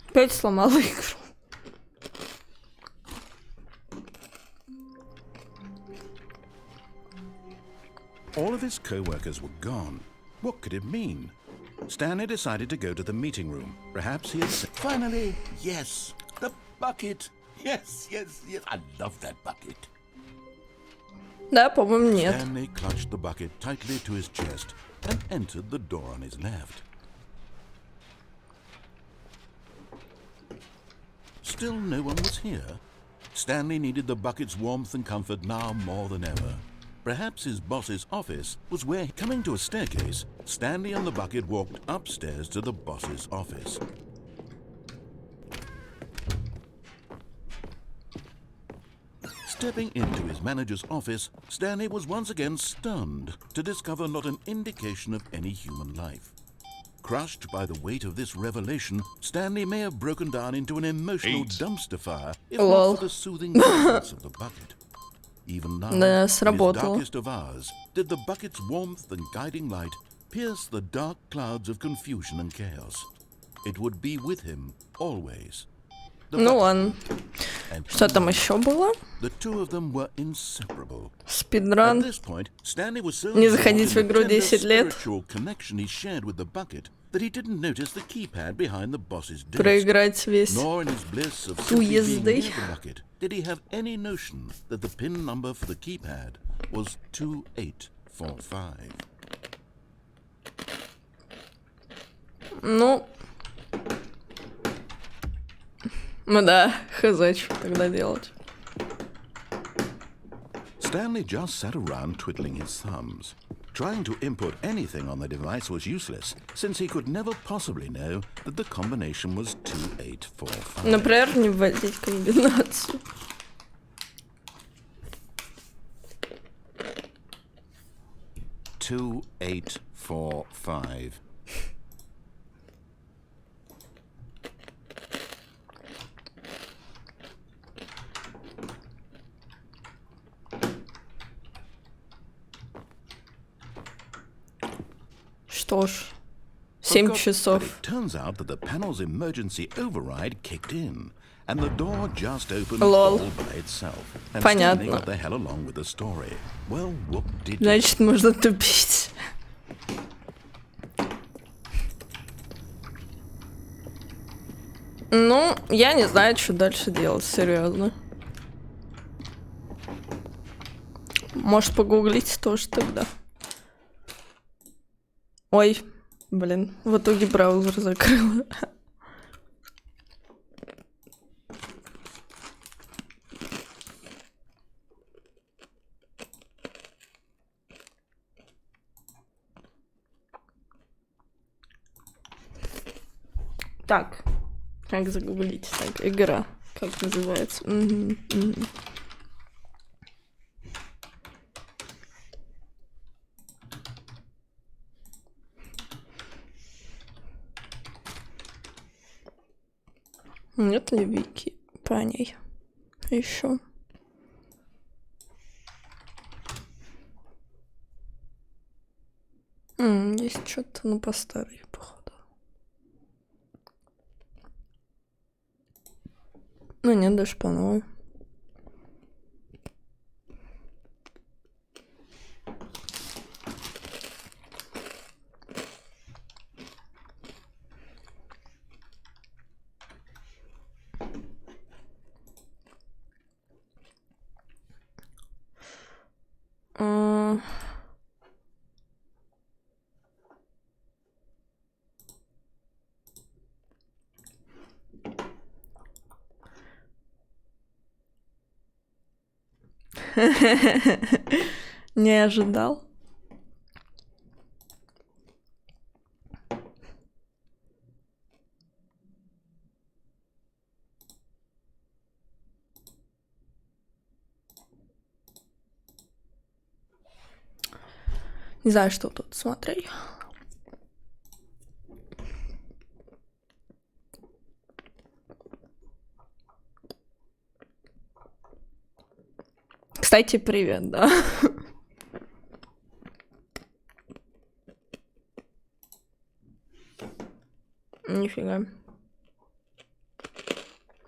Опять сломала игру. All of his co-workers were gone. What could it mean? Stanley decided to go to the meeting room. Perhaps he had... Finally, yes, the bucket. Yes. I love that bucket. Да, по-моему, нет. Stanley clutched the bucket tightly to his chest and entered the door on his left. Still no one was here. Stanley needed the bucket's warmth and comfort now more than ever. Perhaps his boss's office was where, coming to a staircase, Stanley and the bucket walked upstairs to the boss's office. Stepping into his manager's office, Stanley was once again stunned to discover not an indication of any human life. Crushed by the weight of this revelation, Stanley may have broken down into an emotional dumpster fire if not for the soothing presence of the bucket. Even now, in his darkest of hours, did the bucket's warmth and guiding light pierce the dark clouds of confusion and chaos. It would be with him always. Ну ладно. Что там еще было? Спидран. Не заходить в игру 10 лет. that he didn't notice the keypad behind the boss's desk. Проиграть весь Nor in his bliss of simply being уезды. near the bucket did he have any notion that the pin number for the keypad was 2845. Ну да, хз, что тогда делать. Stanley just sat around twiddling his thumbs. Trying to input anything on the device was useless, since he could never possibly know that the combination was 2845. Например, не вводить комбинацию. Two, 845. Что ж, 7 часов. It turns out that the panel's emergency override kicked in, and the door just opened Лол. all by itself. And Понятно. Stanley got the hell along with the story. Well, what did Значит, можно тупить. Ну, я не знаю, что дальше делать, серьезно. Может, погуглить тоже тогда. Ой, блин, в итоге браузер закрыла. Так, как загуглить? Так, игра, как называется? Нет ли вики по ней? Еще. Есть что-то, ну, по старой, походу. Ну, нет, даже по новой. Не ожидал. Не знаю, что тут смотреть. Кстати, привет, да. Нифига.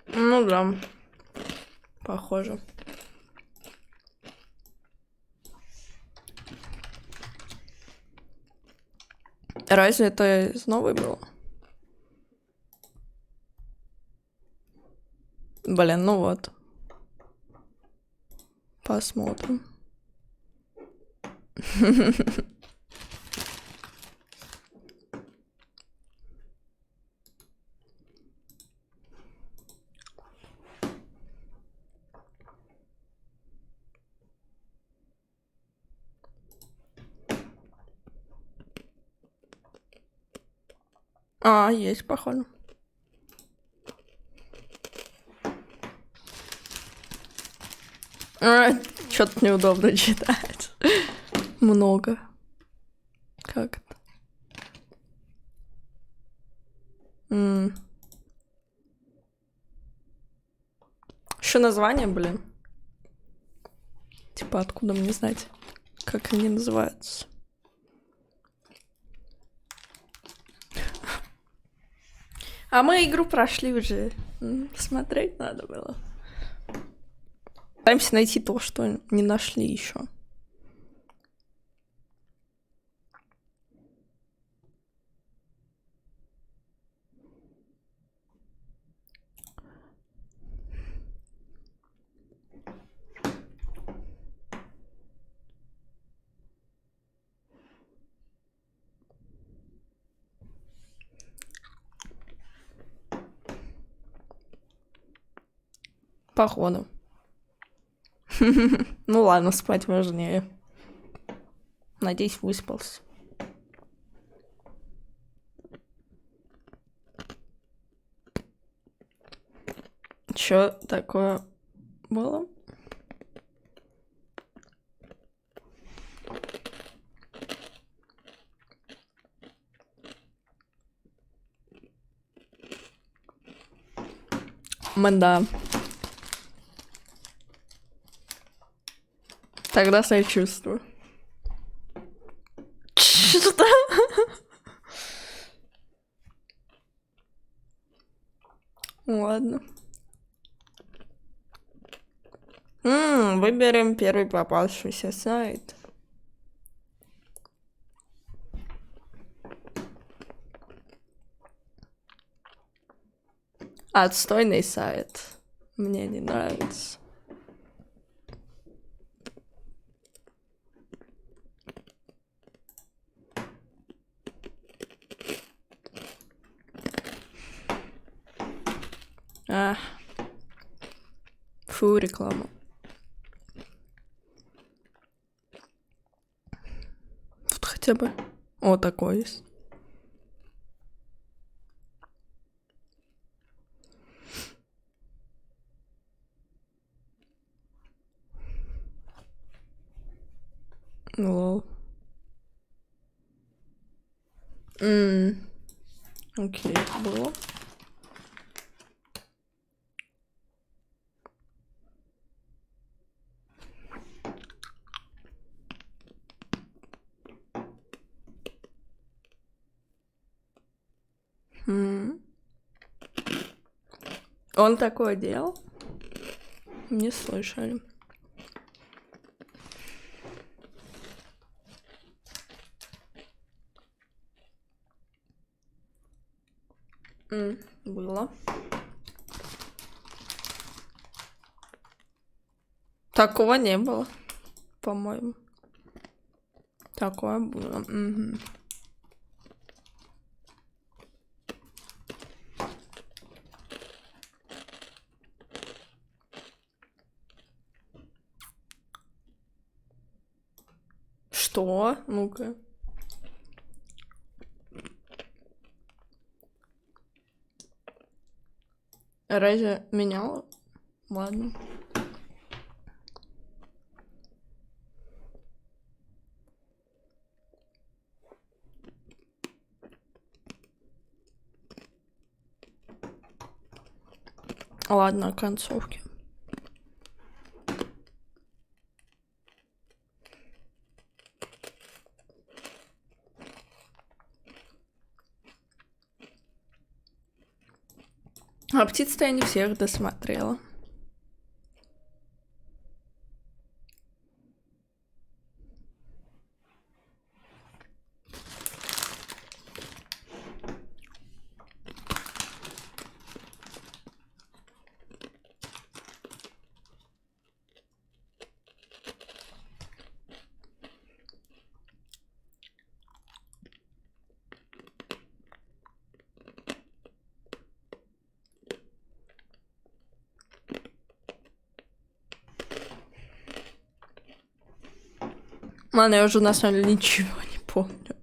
Ну да. Похоже. Разве это из новой было? Блин, ну вот. Посмотрим. А, есть, походу. Что-то неудобно читать. Много. Как это? Еще название, блин. Типа, откуда мне знать, как они называются? А мы игру прошли уже. Смотреть надо было. Пытаемся найти то, что не нашли еще. Походу. Ну ладно, спать важнее. Надеюсь, выспался. Чё такое было? Мда. Тогда сочувствую. Что? Ладно. Выберем первый попавшийся сайт. Отстойный сайт. Мне не нравится. Фу, реклама. Тут хотя бы... О, такой есть. Лол. Окей, было. Он такое делал? Не слышали. Было. Такого не было, по-моему. Такое было. Угу. Что? Ну-ка. Разве меняла? Ладно. Ладно, о концовке. А птиц-то я не всех досмотрела. Ладно, я уже на самом деле ничего не помню.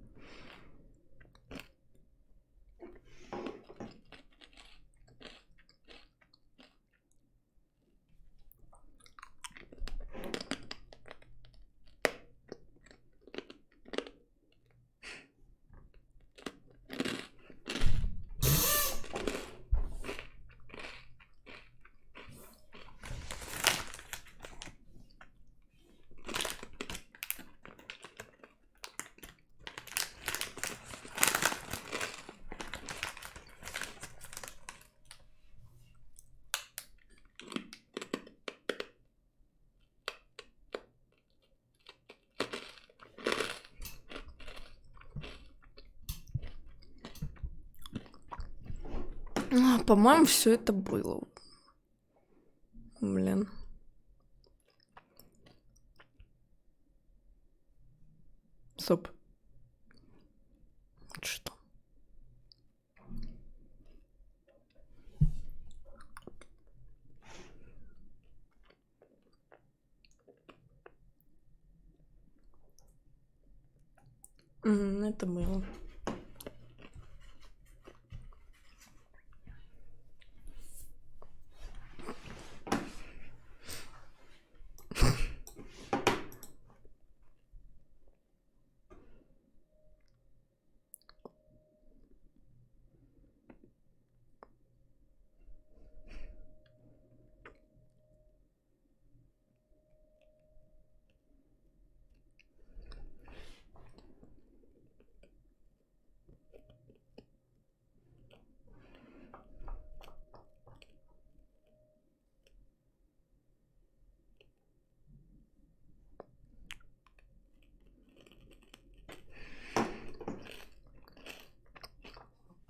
По-моему, все это было. Блин. Стоп. Что? Это мыло.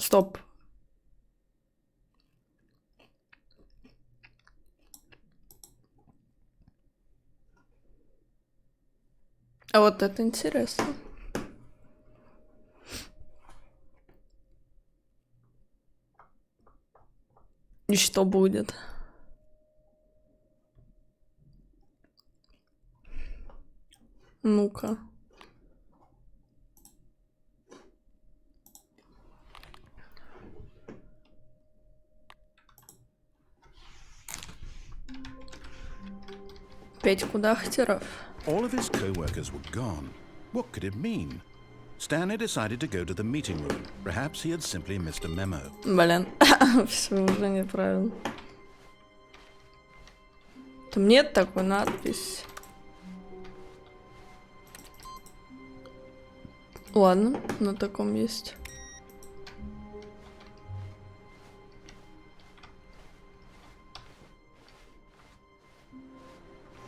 Стоп. А вот это интересно. И что будет? Ну-ка. Пять кудахтеров. All of his co-workers were gone. What could it mean? Stanley decided to go to the meeting room. Perhaps he had simply missed a memo. Блин, все уже неправильно. Там нет такой надписи. Ладно, на таком есть.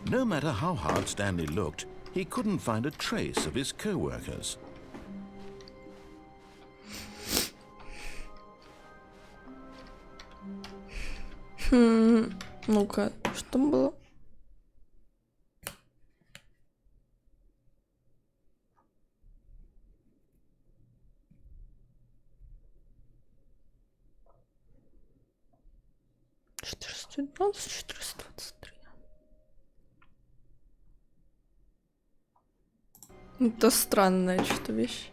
No matter how hard Stanley looked, he couldn't find a trace of his co-workers. Ну-ка, что было? Четыреста двадцать, 423. Это странная что-то вещь.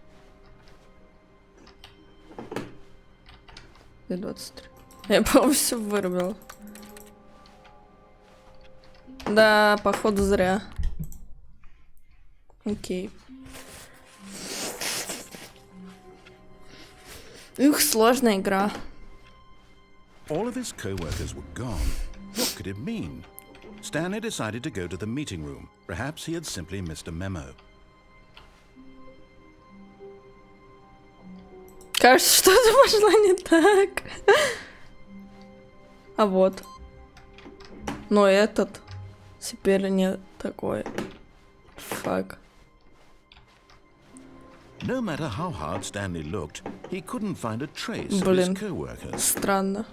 23. Я, по-моему, все вырубил. Да, походу зря. Окей. Ух, сложная игра. All of his co-workers were gone. What could it mean? Stanley decided to go to the meeting room. Perhaps he had simply missed a memo. Кажется, что-то пошло не так. А вот. Но этот теперь не такой. Фак. No matter how hard Stanley looked, he couldn't find a trace of Блин, his co-workers. странно.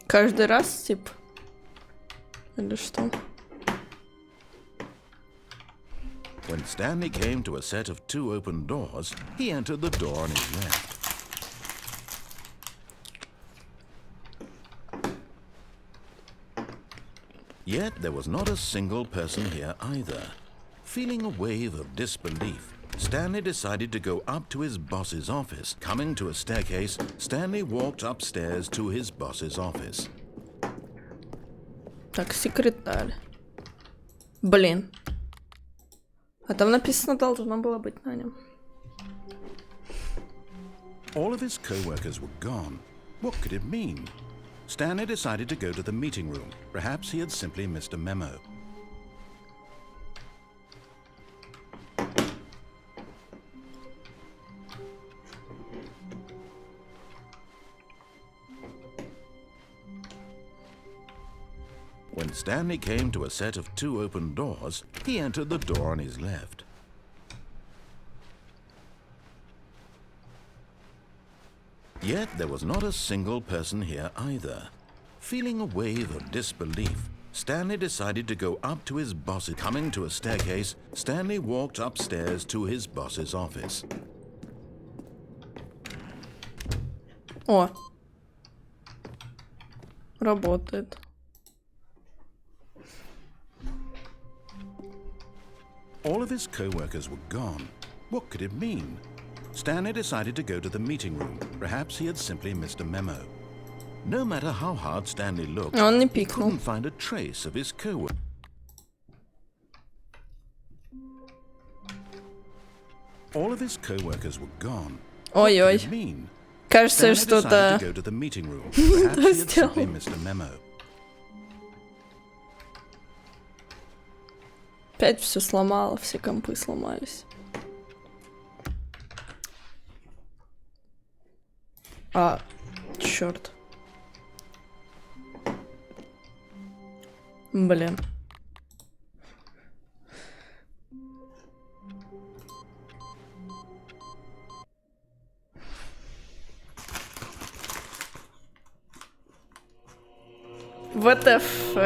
Каждый раз, типа? Или что? When Stanley came to a set of 2 open doors, he entered the door on his left. Yet there was not a single person here either. Feeling a wave of disbelief, Stanley decided to go up to his boss's office. Coming to a staircase, Stanley walked upstairs to his boss's office. Так, секретарь. Блин. А там написано должно было быть на нем. All of his co-workers were gone. What could it mean? Stanley decided to go to the meeting room. Perhaps he had simply missed a memo. When Stanley came to a set of 2 open doors, he entered the door on his left. Yet there was not a single person here either. Feeling a wave of disbelief, Stanley decided to go up to his boss. Coming to a staircase, Stanley walked upstairs to his boss's office. О. Работает. All of his co-workers were gone. What could it mean? Stanley decided to go to the meeting room. Perhaps he had simply missed a memo. No matter how hard Stanley looked, he couldn't find a trace of his co-worker. All of his co-workers were gone. Ой-ой. Кажется, что-то сделал. Опять все сломало, все компы сломались. А, черт. Блин. ВТФ.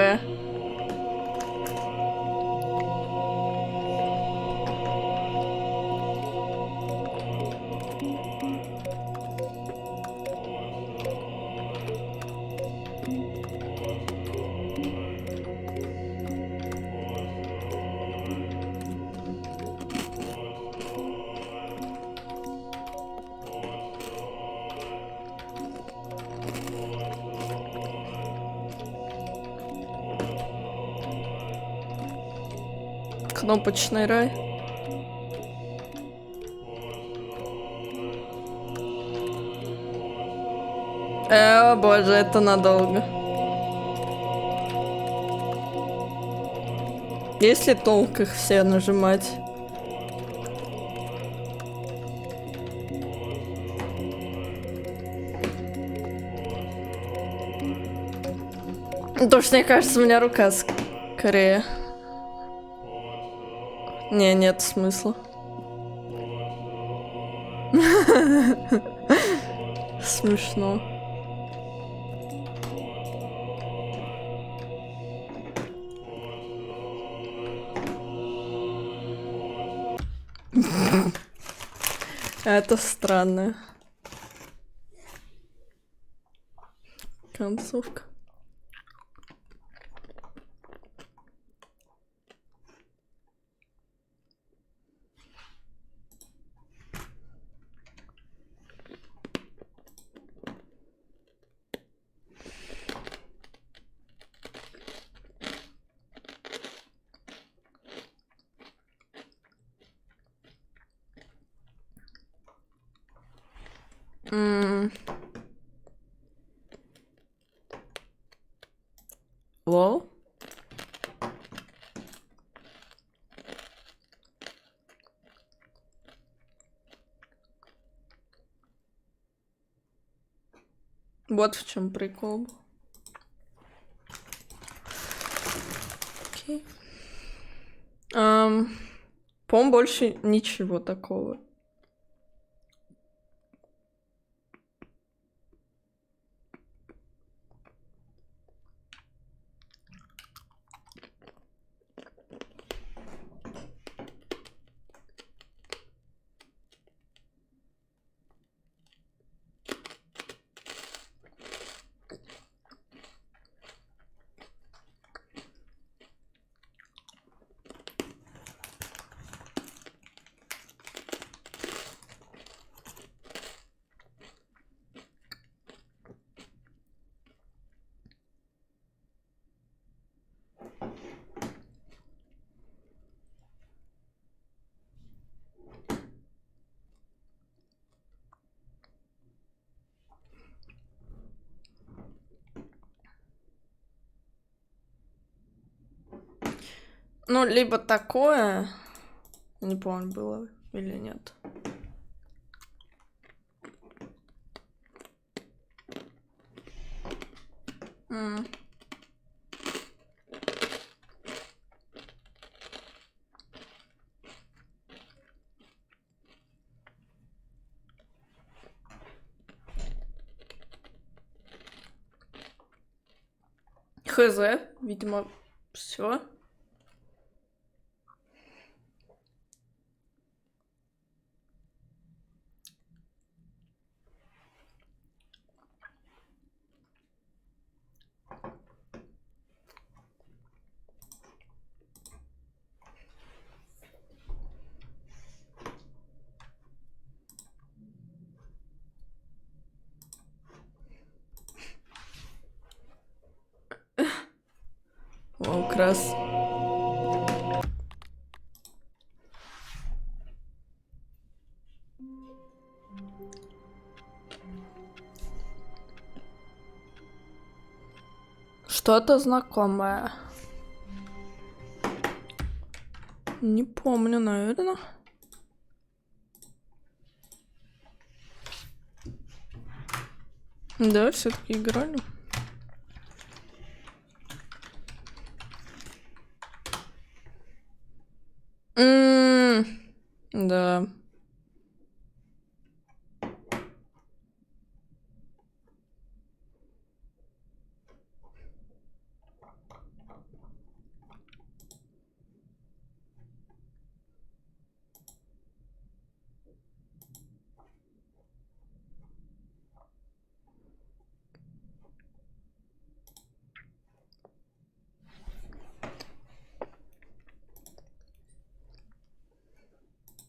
Кнопочный рай. О боже, это надолго. Есть ли толк их все нажимать? Потому что, мне кажется, у меня рука скорее. Не, нет смысла. Смешно. Это странно. Концовка. Лол? Вот в чем прикол. Окей. По-моему, больше ничего такого. Ну, либо такое, не помню, было или нет. Хз, видимо, все. О, крас. Что-то знакомое. Не помню, наверное. Да, все-таки играли. Да.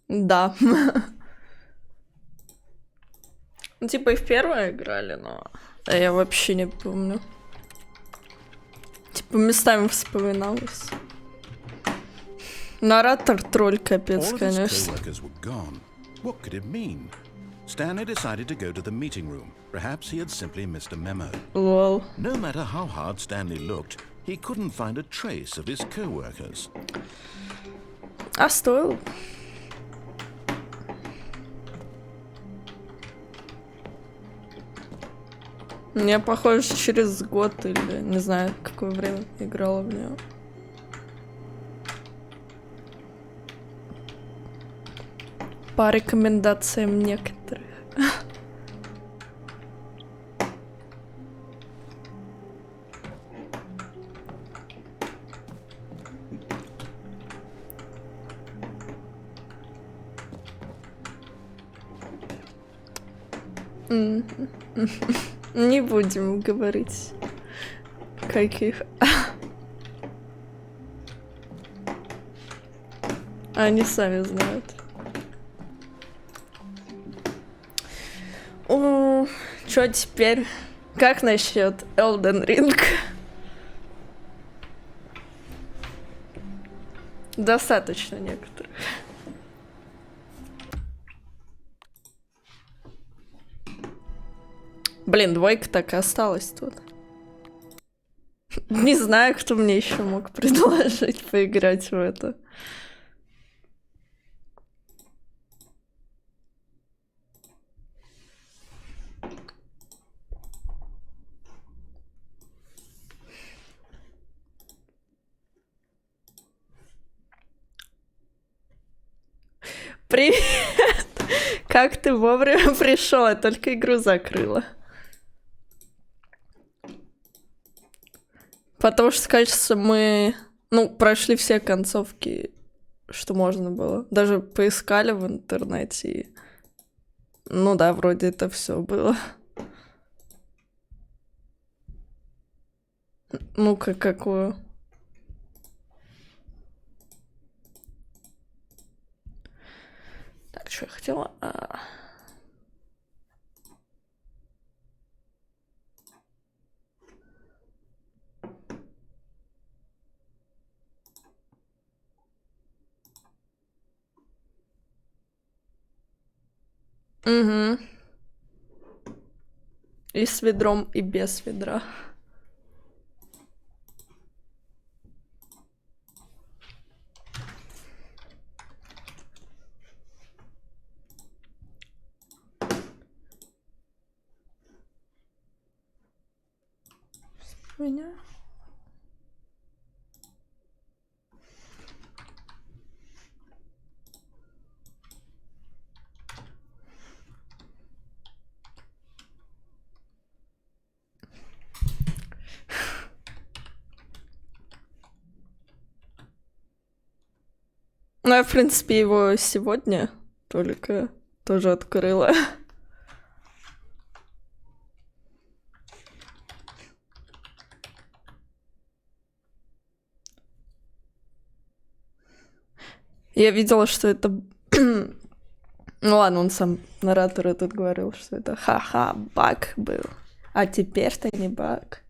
Да. Ну, типа и в первое играли, но я вообще не помню. Типа местами вспоминалось. Наратор тролль капец, конечно. What could it mean? Stanley decided to go to the meeting room. Perhaps he had simply missed a memo. Lol. No matter how hard Stanley looked, he couldn't find a trace of his co-workers. А стоило. Я, похоже, через год или не знаю, какое время играла в нее. По рекомендациям некоторых. Не будем говорить, каких. Они сами знают. О, чё теперь? Как насчет Elden Ring? Достаточно некоторых. Блин, двойка так и осталась тут. Не знаю, кто мне еще мог предложить поиграть в это. Привет! Как ты вовремя пришел? Я только игру закрыла. Потому что, кажется, мы, прошли все концовки, что можно было. Даже поискали в интернете. И... Ну да, вроде это все было. Ну-ка, какую? Так, что я хотела? Угу. И с ведром, и без ведра. Меня. Ну, я, в принципе, его сегодня только тоже открыла. Я видела, что это... Ну ладно, он сам, наратор этот, говорил, что это ха-ха, баг был. А теперь-то не баг.